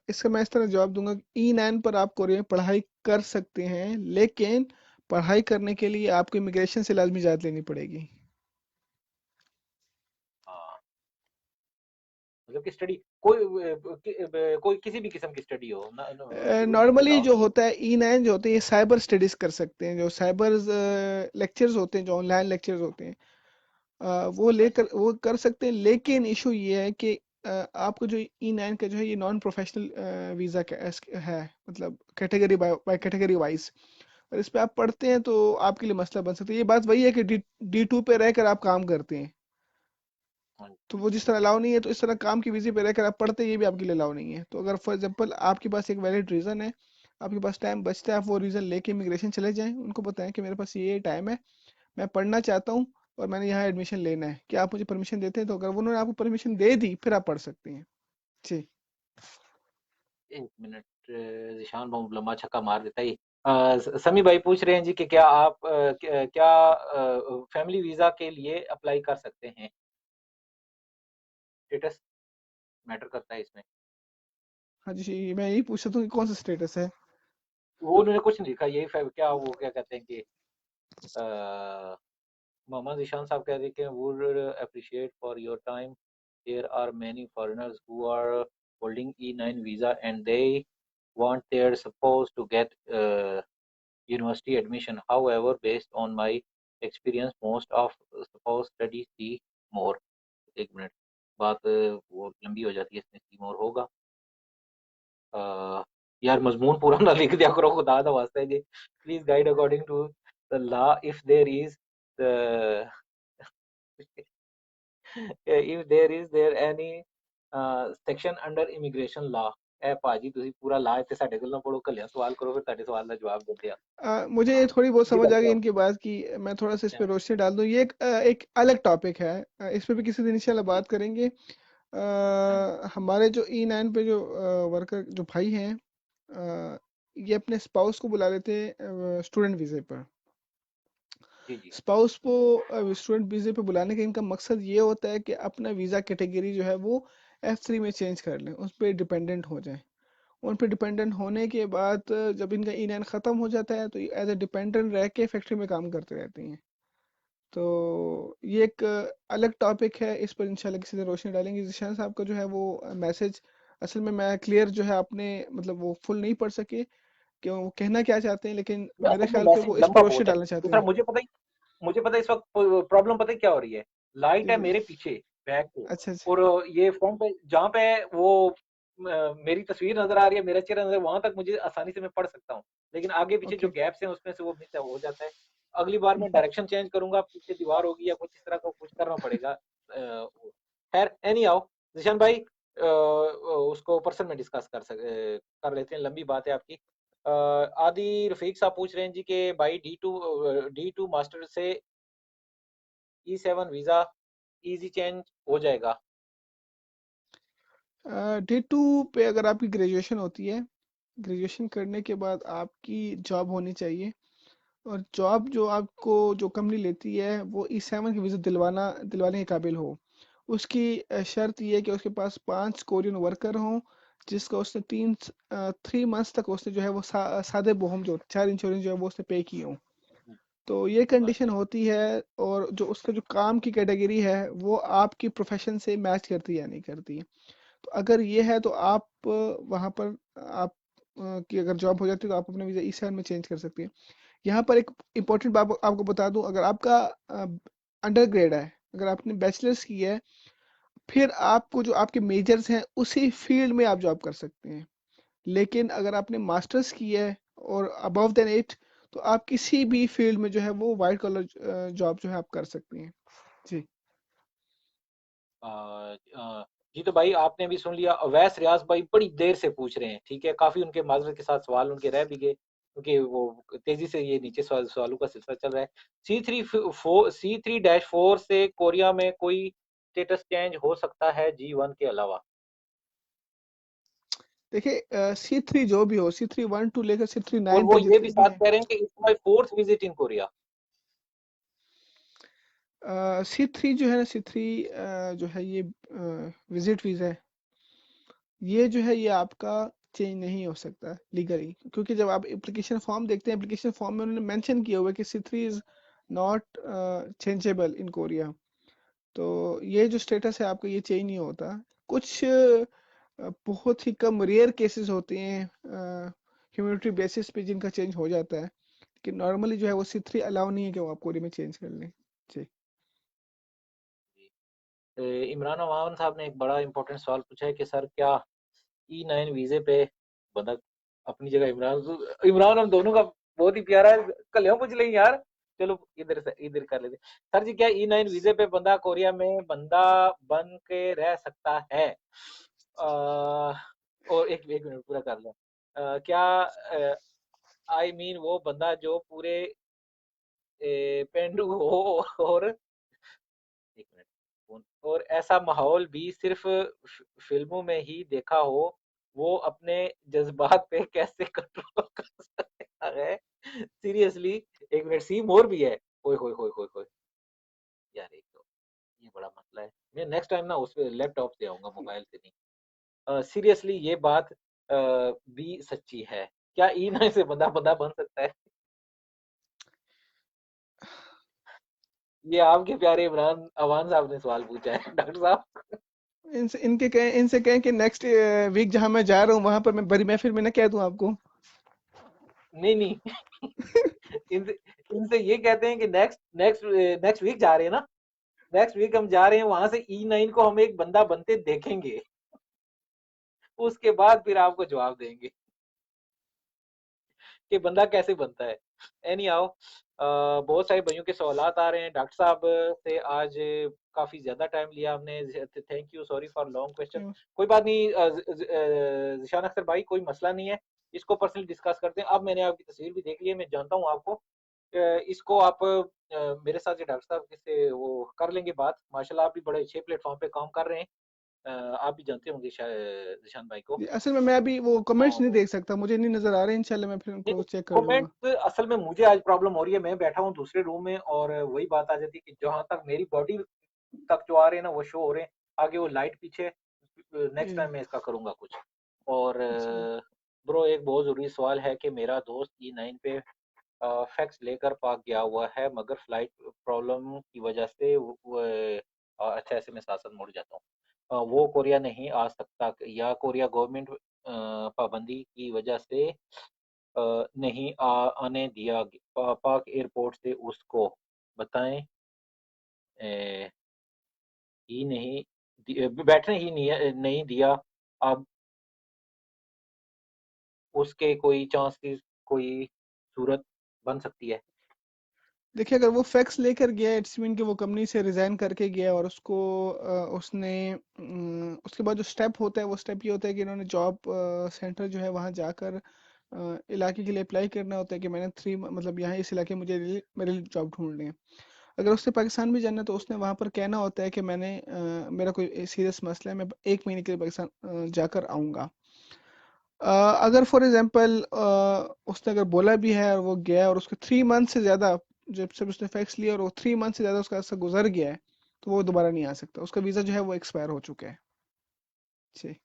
S2: इसका मैं इस तरह जवाब दूंगा, E9 पर आप कोरिया में पढ़ाई कर सकते हैं, लेकिन पढ़ाई करने के लिए आपको इमिग्रेशन से लाजमी इजाज़त लेनी पड़ेगी।
S1: हाँ, मतलब कि स्टडी कोई किसी भी किस्म की स्टडी हो ना, रूल्स उसके
S2: नॉर्मली
S1: अलाउ
S2: जो
S1: नहीं है।
S2: होता है E9 जो होते हैं, ये साइबर स्टडीज कर सकते हैं, जो साइबर लेक्चर्स होते हैं, जो ऑनलाइन लेक्चर्स होते हैं, वो
S1: अच्छा।
S2: लेकर वो कर सकते हैं। लेकिन इशू ये है कि आपको जो E9 का जो है, ये नॉन प्रोफेशनल वीज़ा है, मतलब कैटेगरी बाय कैटेगरी वाइज। और इस पे आप पढ़ते हैं तो आपके लिए मसला बन सकता है। ये बात वही है कि D2 पे रहकर आप काम करते हैं,
S1: हाँ,
S2: तो वो जिस तरह अलाउ नहीं है, तो इस तरह काम की वीजे पे रहकर आप पढ़ते हैं, ये भी आपके लिए अलाउ नहीं है। तो अगर फॉर एग्जांपल आपके पास एक वैलिड रीज़न है, आपके पास टाइम बचता है, आप वो रीज़न लेके इमिग्रेशन चले जाएं, उनको बताएं कि मेरे पास ये टाइम है, मैं पढ़ना चाहता हूँ और मैंने यहाँ एडमिशन लेना है, क्या आप मुझे परमिशन देते हैं? तो अगर उन्होंने आपको परमिशन दे दी, फिर आप पढ़ सकते हैं। जी।
S1: एक मिनट, जिशान बहुत लंबा छक्का मार देता है। समी भाई पूछ रहे हैं जी कि क्या आप क्या फैमिली वीजा के लिए अप्लाई कर सकते हैं? स्टेटस मैटर करता है इसमें?
S2: हाँ जी, मैं यही पूछ रहा हूँ कि कौन सा स्टेटस है।
S1: वो उन्होंने कुछ नहीं लिखा, यही क्या वो क्या कहते हैं कि मोहम्मद ईशान साहब कह रहे कि would appreciate for your time, there are many foreigners who are holding E9 visa and they want their supposed to get university admission. However, based on my experience, most of suppose study see more. एक minute, बात वो लंबी हो जाती है, इसमें सी मोर होगा। यार मजमून पूरा ना लिख दिया करो, खुदा दा वास्ता है जी। Please guide according to the law if there is the if there any section under immigration law। ए भाजी ਤੁਸੀਂ ਪੂਰਾ ਲਾ ਇੱਥੇ ਸਾਡੇ ਕੋਲੋਂ ਪੜੋ, ਕੱਲਿਆਂ ਸਵਾਲ ਕਰੋ, ਫਿਰ ਤੁਹਾਡੇ सवाल ਦਾ जवाब ਦਿੰਦੇ ਆ।
S2: मुझे ये थोड़ी बहुत
S1: जी
S2: समझ आ
S1: करके
S2: गई
S1: आओ।
S2: इनकी बात की। मैं थोड़ा सा इस पे
S1: क्या?
S2: रोशनी डाल दूं। ये एक अलग टॉपिक है, इस पे भी किसी दिन इंशाल्लाह
S1: जी।
S2: बात करेंगे।
S1: हाँ जी।
S2: हमारे जो E9 पे जो वर्कर जो भाई हैं, अ, ये अपने स्पाउस को बुला लेते हैं स्टूडेंट वीज़े पर।
S1: जी जी।
S2: स्पाउस को स्टूडेंट वीज़े पे बुलाने का इनका मकसद ये होता है कि अपना वीज़ा कैटेगरी जो है वो F3 में चेंज कर लें, उस पर डिपेंडेंट हो जाए। उन पे डिपेंडेंट होने के बाद जब इनका E9 ख़त्म हो जाता है, तो एज ए डिपेंडेंट रह के फैक्ट्री में काम करते रहते हैं। तो ये एक अलग टॉपिक है, इस पर इंशाल्लाह किसी दिन रोशनी डालेंगे। जिशान साहब का जो है वो मैसेज असल में मैं क्लियर जो है आपने मतलब वो फुल नहीं पढ़ सके कि वो कहना क्या चाहते हैं, लेकिन
S1: ये
S2: मेरे
S1: असल में
S2: ख्याल पे
S1: मैसेज
S2: वो इस पर
S1: लंबा
S2: रोशनी
S1: बहुत है।
S2: डालना चाहते
S1: दूसरा
S2: हैं।
S1: मुझे पता है इस वक्त प्रॉब्लम पता है क्या हो रही है। लाइट
S2: जी
S1: है
S2: जी।
S1: मेरे पीछे बैक पे,
S2: अच्छा अच्छा।
S1: और ये फ्रंट पे जहाँ पे वो मेरी तस्वीर नजर आ रही है, मेरा चेहरा नजर, वहां तक मुझे आसानी से मैं पढ़ सकता हूँ, लेकिन आगे पीछे जो
S2: ओके।
S1: गैप्स हैं उसमें से वो मिस हो जाता है। अगली बार मैं डायरेक्शन चेंज करूंगा, पीछे दीवार होगी या कुछ इस तरह का कुछ करना पड़ेगा। खैर एनी आओ, जिशन भाई, उसको पर्सन में डिस्कस कर लेते हैं, लंबी बात है आपकी। आदि रफीक साहब पूछ रहे हैं जी कि भाई डी टू मास्टर से E7 वीजा इजी चेंज हो जाएगा?
S2: D2 पे अगर आपकी ग्रेजुएशन होती है, ग्रेजुएशन करने के बाद आपकी जॉब होनी चाहिए, और जॉब जो आपको जो कंपनी लेती है वो E7 की वीज़ा दिलवाने के काबिल हो। उसकी शर्त ये है कि उसके पास 5 कोरियन वर्कर हों, जिसका उसने 3 मंथ्स तक उसने जो है वो सादे बोहम जो 4 इंश्योरेंस जो है वो उसने पे किए हों। तो ये कंडीशन
S1: अच्छा।
S2: होती है। और जो उसका जो काम की कैटेगरी है वो आपकी प्रोफेशन से मैच करती है या नहीं करती है। तो अगर ये है तो आप वहाँ पर आप की अगर जॉब हो जाती है तो आप अपना वीज़ा E7 में चेंज कर सकते हैं। यहाँ पर एक इम्पोर्टेंट बात आपको बता दूं, अगर आपका अंडर ग्रेड है, अगर आपने बैचलर्स की है, फिर आपको जो आपके मेजर्स हैं उसी फील्ड में आप जॉब कर सकते हैं। लेकिन अगर आपने मास्टर्स की है और अबव देन 8, तो आप किसी भी फील्ड में जो है वो वाइट कॉलर जॉब जो है आप कर सकते हैं। जी।
S1: जी तो भाई आपने भी सुन लिया। अवैस रियाज भाई बड़ी देर से पूछ रहे हैं, ठीक है, काफी उनके माजरत के साथ सवाल उनके रह भी गए, क्योंकि वो तेजी से ये नीचे सवालों का सिलसिला चल रहा है। C3-4 से कोरिया में कोई स्टेटस चेंज हो सकता है G1 के अलावा?
S2: देखिए, C3 जो भी हो, C3 1 2 लेकर C3
S1: और
S2: 9
S1: वो
S2: तक
S1: ये भी
S2: जितने भी
S1: साथ
S2: हैं,
S1: कह रहे हैं कि it's my fourth visit in Korea.
S2: C3 जो है ना, C3 जो है ये विजिट वीज़ा है। ये जो है ये आपका चेंज नहीं हो सकता लीगली, क्योंकि जब आप एप्लीकेशन फॉर्म देखते हैं, एप्लीकेशन फॉर्म में उन्होंने मेंशन किया हुआ है कि C3 is not changeable in Korea. तो ये जो स्टेटस है आपका ये चेंज नहीं होता। कुछ बहुत ही कम रेयर केसेस होते हैं ह्यूमैनिटी बेसिस पे जिनका चेंज हो जाता है, कि नॉर्मली जो है वो C3 अलाउ नहीं है कि वो आप कोरिया में चेंज कर लें। जी।
S1: इमरान अमान साहब ने एक बड़ा इंपॉर्टेंट सवाल पूछा है कि सर क्या E9 वीजे पे बंदा, अपनी जगह इमरान हम दोनों का बहुत ही प्यारा है, कल पूछ लेंगे यार। चलो इधर से इधर कर लेते। सर जी क्या E9 वीजे पे बंदा कोरिया में बंदा बन के रह सकता है? और एक मिनट पूरा कर लें। क्या आई मीन वो बंदा जो पूरे पेंडू हो, और एक मिनट, और ऐसा माहौल भी सिर्फ फिल्मों में ही देखा हो, वो अपने जज्बात पे कैसे कंट्रोल कर सकता है? सीरियसली, एक मिनट, सी मोर भी है। होय होय होय होय होय, यार एक तो ये बड़ा मसला है। मैं नेक्स्ट टाइम ना उस पे लैपटॉप से आऊंगा, मोबाइल से नहीं। सीरियसली ये बात भी सच्ची है, क्या ई नाइन से बंदा बंदा बन सकता है? ये आपके प्यारे इमरान अवान साहब ने सवाल पूछा है, डॉक्टर साहब।
S2: इनसे कहें कि नेक्स्ट वीक जहां मैं जा रहा हूँ वहां पर मैं बड़ी महफिल में ना कह दूं आपको।
S1: नहीं नहीं, इनसे इनसे ये कहते हैं कि नेक्स्ट नेक्स्ट नेक्स्ट वीक जा रहे हैं ना, नेक्स्ट वीक हम जा रहे हैं, वहां से E9 को हम एक बंदा बनते देखेंगे, उसके बाद फिर आपको जवाब देंगे कि बंदा कैसे बनता है। एनी हाउ, बहुत सारे भाइयों के सवालात आ रहे हैं डॉक्टर साहब से। आज काफी ज्यादा टाइम लिया हमने, thank you, sorry for long question. कोई बात नहीं, जिशान अख्तर भाई, कोई मसला नहीं है, इसको पर्सनली डिस्कस करते हैं। अब मैंने आपकी तस्वीर भी देख ली है, मैं जानता हूँ आपको। इसको आप मेरे साथ, डॉक्टर साहब से वो कर लेंगे बात। माशाल्लाह आप भी बड़े अच्छे प्लेटफॉर्म पे काम कर रहे हैं। आप भी जानते होंगे जिशान भाई को।
S2: असल में मैं अभी वो कमेंट्स नहीं
S1: और
S2: देख सकता, मुझे नहीं नजर आ रहे, इंशाल्लाह मैं फिर उनको
S1: नहीं,
S2: चेक कर लूंगा।
S1: कमेंट्स असल में मुझे आज प्रॉब्लम हो रही है, मैं बैठा हूँ दूसरे रूम में, और वही बात आ जाती है कि जहां तक मेरी बॉडी तक जो आ रहे हैं ना वो शो हो रहे हैं, आगे वो लाइट पीछे। नेक्स्ट
S2: जी।
S1: टाइम मैं इसका करूंगा कुछ। और
S2: अच्छा।
S1: ब्रो, एक बहुत जरूरी सवाल है कि मेरा दोस्त E9 पे फैक्स लेकर पाक गया हुआ है, मगर फ्लाइट प्रॉब्लम की वजह से अच्छा, ऐसे में साथ साथ मुड़ जाता हूँ। वो कोरिया नहीं आ सकता, या कोरिया गवर्नमेंट पाबंदी की वजह से नहीं आने दिया, पाक एयरपोर्ट से उसको बताएं। ही नहीं बैठने ही नहीं दिया। अब उसके कोई चांसेस, कोई सूरत बन सकती है?
S2: देखिए, अगर वो फैक्स लेकर गया इट्स मीन कि वो कंपनी से रिजाइन करके गया, और उसको उसने उसके बाद जो स्टेप होता है वो स्टेप ये होता है कि इन्होंने जॉब सेंटर जो है वहाँ जाकर इलाके के लिए अप्लाई करना होता है कि मैंने मतलब यहाँ इस इलाके में मेरे लिए जॉब ढूंढनी है। अगर उससे पाकिस्तान भी जाना है तो उसने वहाँ पर कहना होता है कि मैंने मेरा कोई सीरियस मसला है, मैं 1 महीने के लिए पाकिस्तान जाकर आऊँगा। अगर फॉर एग्जांपल उसने अगर बोला भी है और वो गया है और उसके 3 मंथ से ज़्यादा, जब से उसने फैक्स लिया और वो 3 मंथ से ज़्यादा उसका ऐसा गुजर गया है, तो वो दोबारा नहीं आ सकता, उसका वीज़ा जो है वो एक्सपायर हो चुका है। जी।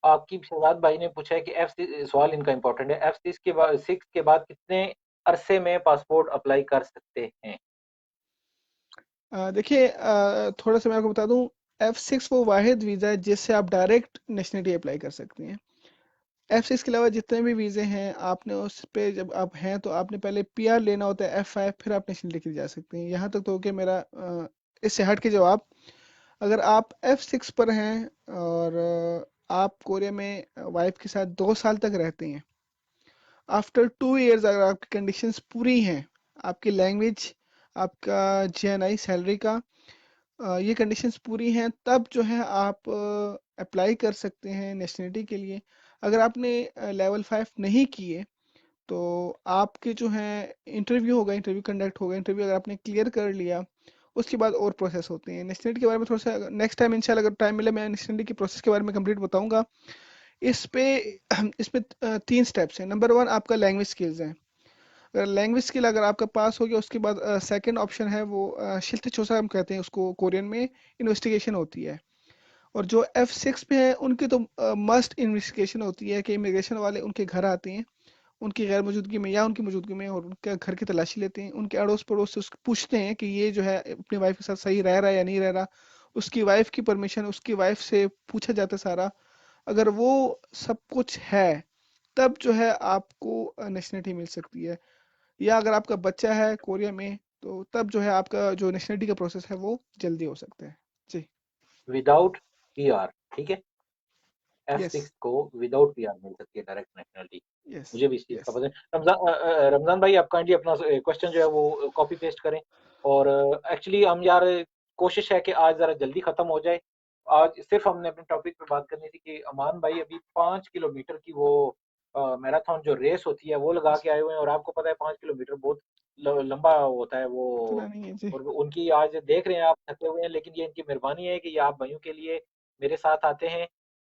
S1: आपकी शहजाद भाई ने पूछा है कि सवाल इनका इंपॉर्टेंट है, F6 के बाद कितने अरसे में पासपोर्ट अप्लाई कर सकते हैं?
S2: देखिए, थोड़ा सा मैं आपको बता दूं, F6 वो वाहिद वीज़ा है जिससे आप डायरेक्ट नेशनलिटी अप्लाई कर सकते हैं। F6 के अलावा जितने भी वीज़े हैं, आपने उस पे जब आप हैं तो आपने पहले PR लेना होता है, F5, फिर आप नेशनलिटी के लिए जा सकते हैं। यहाँ तक तो कि मेरा इससे हट के जवाब, अगर आप F6 पर हैं और आप कोरिया में वाइफ के साथ 2 साल तक रहते हैं, आफ्टर 2 इयर्स अगर आपकी कंडीशंस पूरी हैं, आपकी लैंग्वेज, आपका GNI सैलरी का, ये कंडीशंस पूरी हैं, तब जो है आप अप्लाई कर सकते हैं नेशनलिटी के लिए। अगर आपने लेवल 5 नहीं किए तो आपके जो है इंटरव्यू होगा, इंटरव्यू कंडक्ट होगा, इंटरव्यू अगर आपने क्लियर कर लिया उसके बाद और प्रोसेस होते हैं। नेशनलिटी के बारे में थोड़ा सा नेक्स्ट टाइम इंशाल्लाह अगर टाइम मिले मैं नेशनलिटी की प्रोसेस के बारे में कंप्लीट बताऊंगा। इस पे इसमें 3 स्टेप्स हैं। नंबर 1 आपका लैंग्वेज स्किल्स है। अगर लैंग्वेज स्किल अगर आपका पास हो गया उसके बाद सेकंड ऑप्शन है वो शिल्ट छोसा हम कहते हैं उसको कोरियन में, इन्वेस्टिगेशन होती है। और जो F6 पे है उनकी तो मस्ट इन्वेस्टिगेशन होती है कि इमिग्रेशन वाले उनके घर आते हैं उनकी गैर मौजूदगी में या उनकी मौजूदगी में, और उनके घर की तलाशी लेते हैं, उनके अड़ोस पड़ोस से उसको पूछते हैं कि ये जो है अपनी वाइफ के साथ सही रह रहा है या नहीं रह रहा। उसकी वाइफ की परमिशन, उसकी वाइफ से पूछा जाता है सारा। अगर वो सब कुछ है तब जो है आपको नेशनलिटी मिल सकती है। या अगर आपका बच्चा है कोरिया में तो तब जो है आपका जो नेशनलिटी का प्रोसेस है वो जल्दी हो सकता है। जी।
S3: विदाउट पीआर, ठीक है।
S2: यस।
S3: F6 को विदाउट पीआर मिल सकती है डायरेक्ट नेशनलिटी।
S2: यस।
S3: मुझे भी इस चीज़ का
S2: यस।
S3: पता है। रमजान भाई, आप काइंडली अपना क्वेश्चन जो है वो कॉपी पेस्ट करें। और एक्चुअली हम यार, कोशिश है कि आज ज़रा जल्दी ख़त्म हो जाए। आज सिर्फ हमने अपने टॉपिक पे बात करनी थी कि अमान भाई अभी 5 किलोमीटर की वो मैराथन जो रेस होती है वो लगा के आए हुए हैं। और आपको पता है 5 किलोमीटर बहुत लंबा होता है वो।
S2: इतना नहीं है जी।
S3: और उनकी आज देख रहे हैं आप थके हुए हैं, लेकिन ये इनकी मेहरबानी है कि ये आप भाइयों के लिए मेरे साथ आते हैं।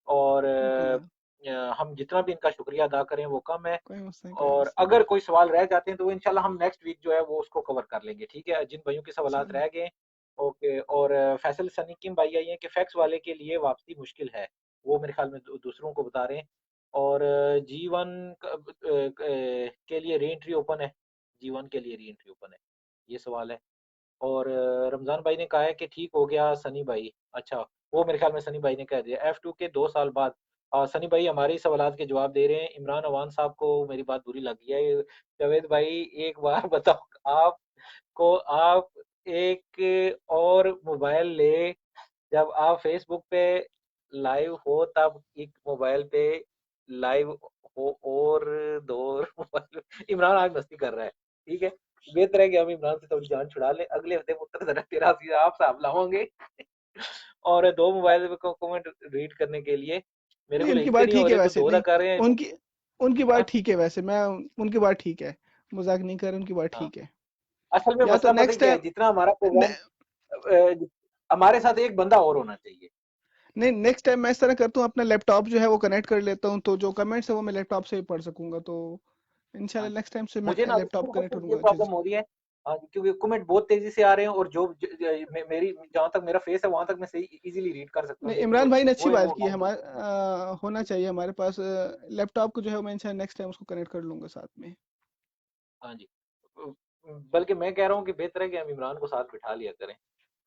S3: और
S2: बिल्कुल।
S3: हम जितना भी इनका शुक्रिया अदा करें वो कम है।
S2: कोई मसला नहीं, कोई
S3: और
S2: मसला नहीं।
S3: अगर कोई सवाल रह जाते हैं तो इंशाल्लाह हम नेक्स्ट वीक जो है वो उसको कवर कर लेंगे, ठीक है, जिन भाइयों के सवालात
S2: चलो।
S3: रह गए। ओके। और फैसल सनी किम भाई आई हैं कि फैक्स वाले के लिए वापसी मुश्किल है। वो मेरे ख्याल में दूसरों को बता रहे हैं। और जीवन के लिए री एंट्री ओपन है। जीवन के लिए री एंट्री ओपन है, ये सवाल है। और रमजान भाई ने कहा है कि ठीक हो गया सनी भाई। अच्छा, वो मेरे ख्याल में सनी भाई ने कह दिया F2 के 2 साल बाद। सनी भाई हमारे ही सवालात के जवाब दे रहे हैं। इमरान अवान साहब को मेरी बात बुरी लगी है। जावेद भाई एक बार बताओ, आप एक और मोबाइल ले, जब आप फेसबुक पे लाइव हो तब एक मोबाइल पे लाइव हो, और दो मोबाइल। इमरान आज मस्ती कर रहा है, ठीक है। बेहतर है कि हम इमरान से थोड़ी जान छुड़ा लें। अगले हफ्ते पुत्र जरा तेरा सीधा आप साहब लाओगे। और 2 मोबाइल को कमेंट रीड करने के लिए मेरे
S2: नहीं,
S3: को
S2: उनकी
S3: लिखते
S2: बात
S3: नहीं हो
S2: ठीक है
S3: रहे, तो
S2: वैसे,
S3: दो
S2: नहीं।
S3: तक कर रहे हैं।
S2: उनकी उनकी बात
S3: हाँ,
S2: ठीक है वैसे, मैं उनकी बात ठीक है। मजाक नहीं कर रहा, उनकी बात
S3: हाँ।
S2: ठीक है।
S3: असल में
S2: या तो
S3: मसला पता है
S2: नेक्स्ट
S3: क्या है,
S2: टाइम।
S3: जितना हमारा प्रोग्राम हमारे साथ एक बंदा और होना चाहिए।
S2: नहीं, नेक्स्ट टाइम मैं इस तरह करता हूँ, अपना लैपटॉप जो है वो कनेक्ट कर लेता हूँ, तो जो कमेंट्स है वो मैं लैपटॉप से ही पढ़ सकूंगा। तो
S3: हाँ
S2: इंशाल्लाह
S3: जी।
S2: नेक्स्ट टाइम से मैं
S3: मुझे ना
S2: लैपटॉप
S3: शुरू
S2: कनेक्ट
S3: से ये
S2: करूंगा। जी,
S3: प्रॉब्लम
S2: जी।
S3: हो रही है। हाँ जी, क्योंकि कमेंट बहुत तेजी से आ रहे हैं, और जो मेरी जहाँ तक मेरा फेस है वहां तक मैं सही इजीली रीड कर सकता हूँ,
S2: नहीं,
S3: लेकिन
S2: इमरान
S3: जो
S2: भाई ने अच्छी
S3: वो है
S2: बात
S3: वो
S2: की है।
S3: रॉन्ग।
S2: हमारे होना चाहिए हमारे पास लैपटॉप को जो है, मैं इंशाल्लाह नेक्स्ट टाइम उसको कनेक्ट कर लूंगा साथ में।
S3: हाँ जी। बल्कि मैं कह रहा हूँ कि बेहतर है कि हम इमरान को साथ बिठा लिया करें,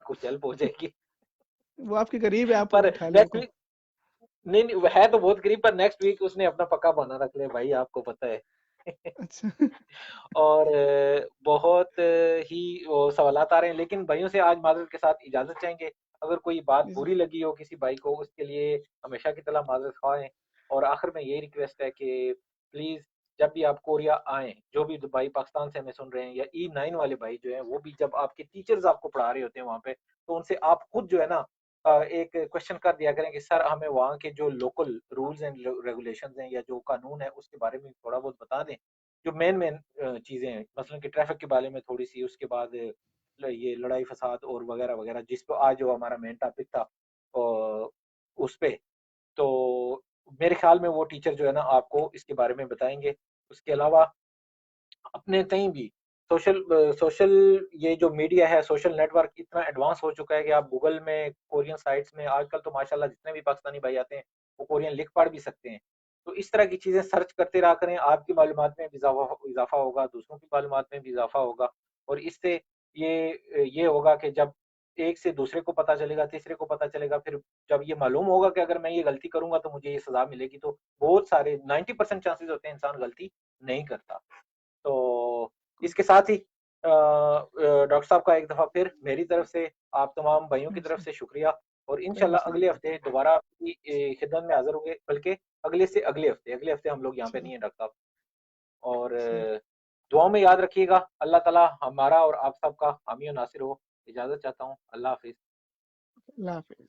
S3: कुछ हेल्प हो जाएगी।
S2: वो आपके करीब है, आप
S3: पर
S2: बिठा लें
S3: नेक्स्ट
S2: उनको।
S3: वीक, नहीं नहीं, वो है तो बहुत करीब, पर नेक्स्ट वीक उसने अपना पक्का बहाना रख लिया भाई, आपको पता है।
S2: अच्छा।
S3: और बहुत ही वो सवालात आ रहे हैं, लेकिन भाइयों से आज माजरत के साथ इजाज़त चाहेंगे। अगर कोई बात
S2: जी, जी।
S3: बुरी लगी हो किसी भाई को, उसके लिए हमेशा की तरह माजरत ख़्वाह हैं। और आखिर में यही रिक्वेस्ट है कि प्लीज़, जब भी आप कोरिया आएँ, जो भी भाई पाकिस्तान से हमें सुन रहे हैं, या E9 वाले भाई जो हैं, वो भी जब आपके टीचर्स आपको पढ़ा रहे होते हैं वहाँ पे, तो उनसे आप खुद जो है ना एक क्वेश्चन कर दिया करें कि सर हमें वहाँ के जो लोकल रूल्स एंड रेगुलेशंस हैं या जो कानून है उसके बारे में थोड़ा बहुत बता दें। जो मेन मेन चीज़ें हैं, मसलन कि ट्रैफिक के बारे में थोड़ी सी, उसके बाद ये लड़ाई फसाद और वगैरह वगैरह, जिस पर आज जो हमारा मेन टॉपिक था उस पे। तो मेरे ख्याल में वो टीचर जो है ना आपको इसके बारे में बताएंगे। उसके अलावा अपने कहीं भी सोशल ये जो मीडिया है, सोशल नेटवर्क इतना एडवांस हो चुका है कि आप गूगल में कोरियन साइट्स में आजकल तो माशाल्लाह जितने भी पाकिस्तानी भाई आते हैं वो कोरियन लिख पढ़ भी सकते हैं। तो इस तरह की चीज़ें सर्च करते रहा करें, आपकी मालूमात में भी इजाफा होगा, दूसरों की मालूमात में भी इजाफा होगा। और इससे ये होगा कि जब एक से दूसरे को पता चलेगा, तीसरे को पता चलेगा, फिर जब ये मालूम होगा कि अगर मैं ये गलती करूंगा तो मुझे ये सजा मिलेगी, तो बहुत सारे 90% चांसेस होते हैं इंसान गलती नहीं करता। तो इसके साथ ही डॉक्टर साहब का एक दफ़ा फिर मेरी तरफ से आप तमाम भाइयों की तरफ
S2: अच्छा,
S3: से शुक्रिया। और
S2: कोई
S3: इंशाल्लाह
S2: मसला नहीं,
S3: अगले
S2: कोई
S3: हफ्ते
S2: मसला
S3: दोबारा आपकी खिदमत में हाजिर होंगे, बल्कि अगले से अगले हफ्ते हम लोग
S2: नहीं।
S3: यहाँ पे
S2: चलो।
S3: नहीं है डॉक्टर साहब। और
S2: सही।
S3: दुआओं में याद रखिएगा। अल्लाह ताला हमारा और आप सबका हामी और नासिर हो। इजाज़त चाहता हूँ। अल्लाह हाफिज़।
S2: अल्लाह हाफिज।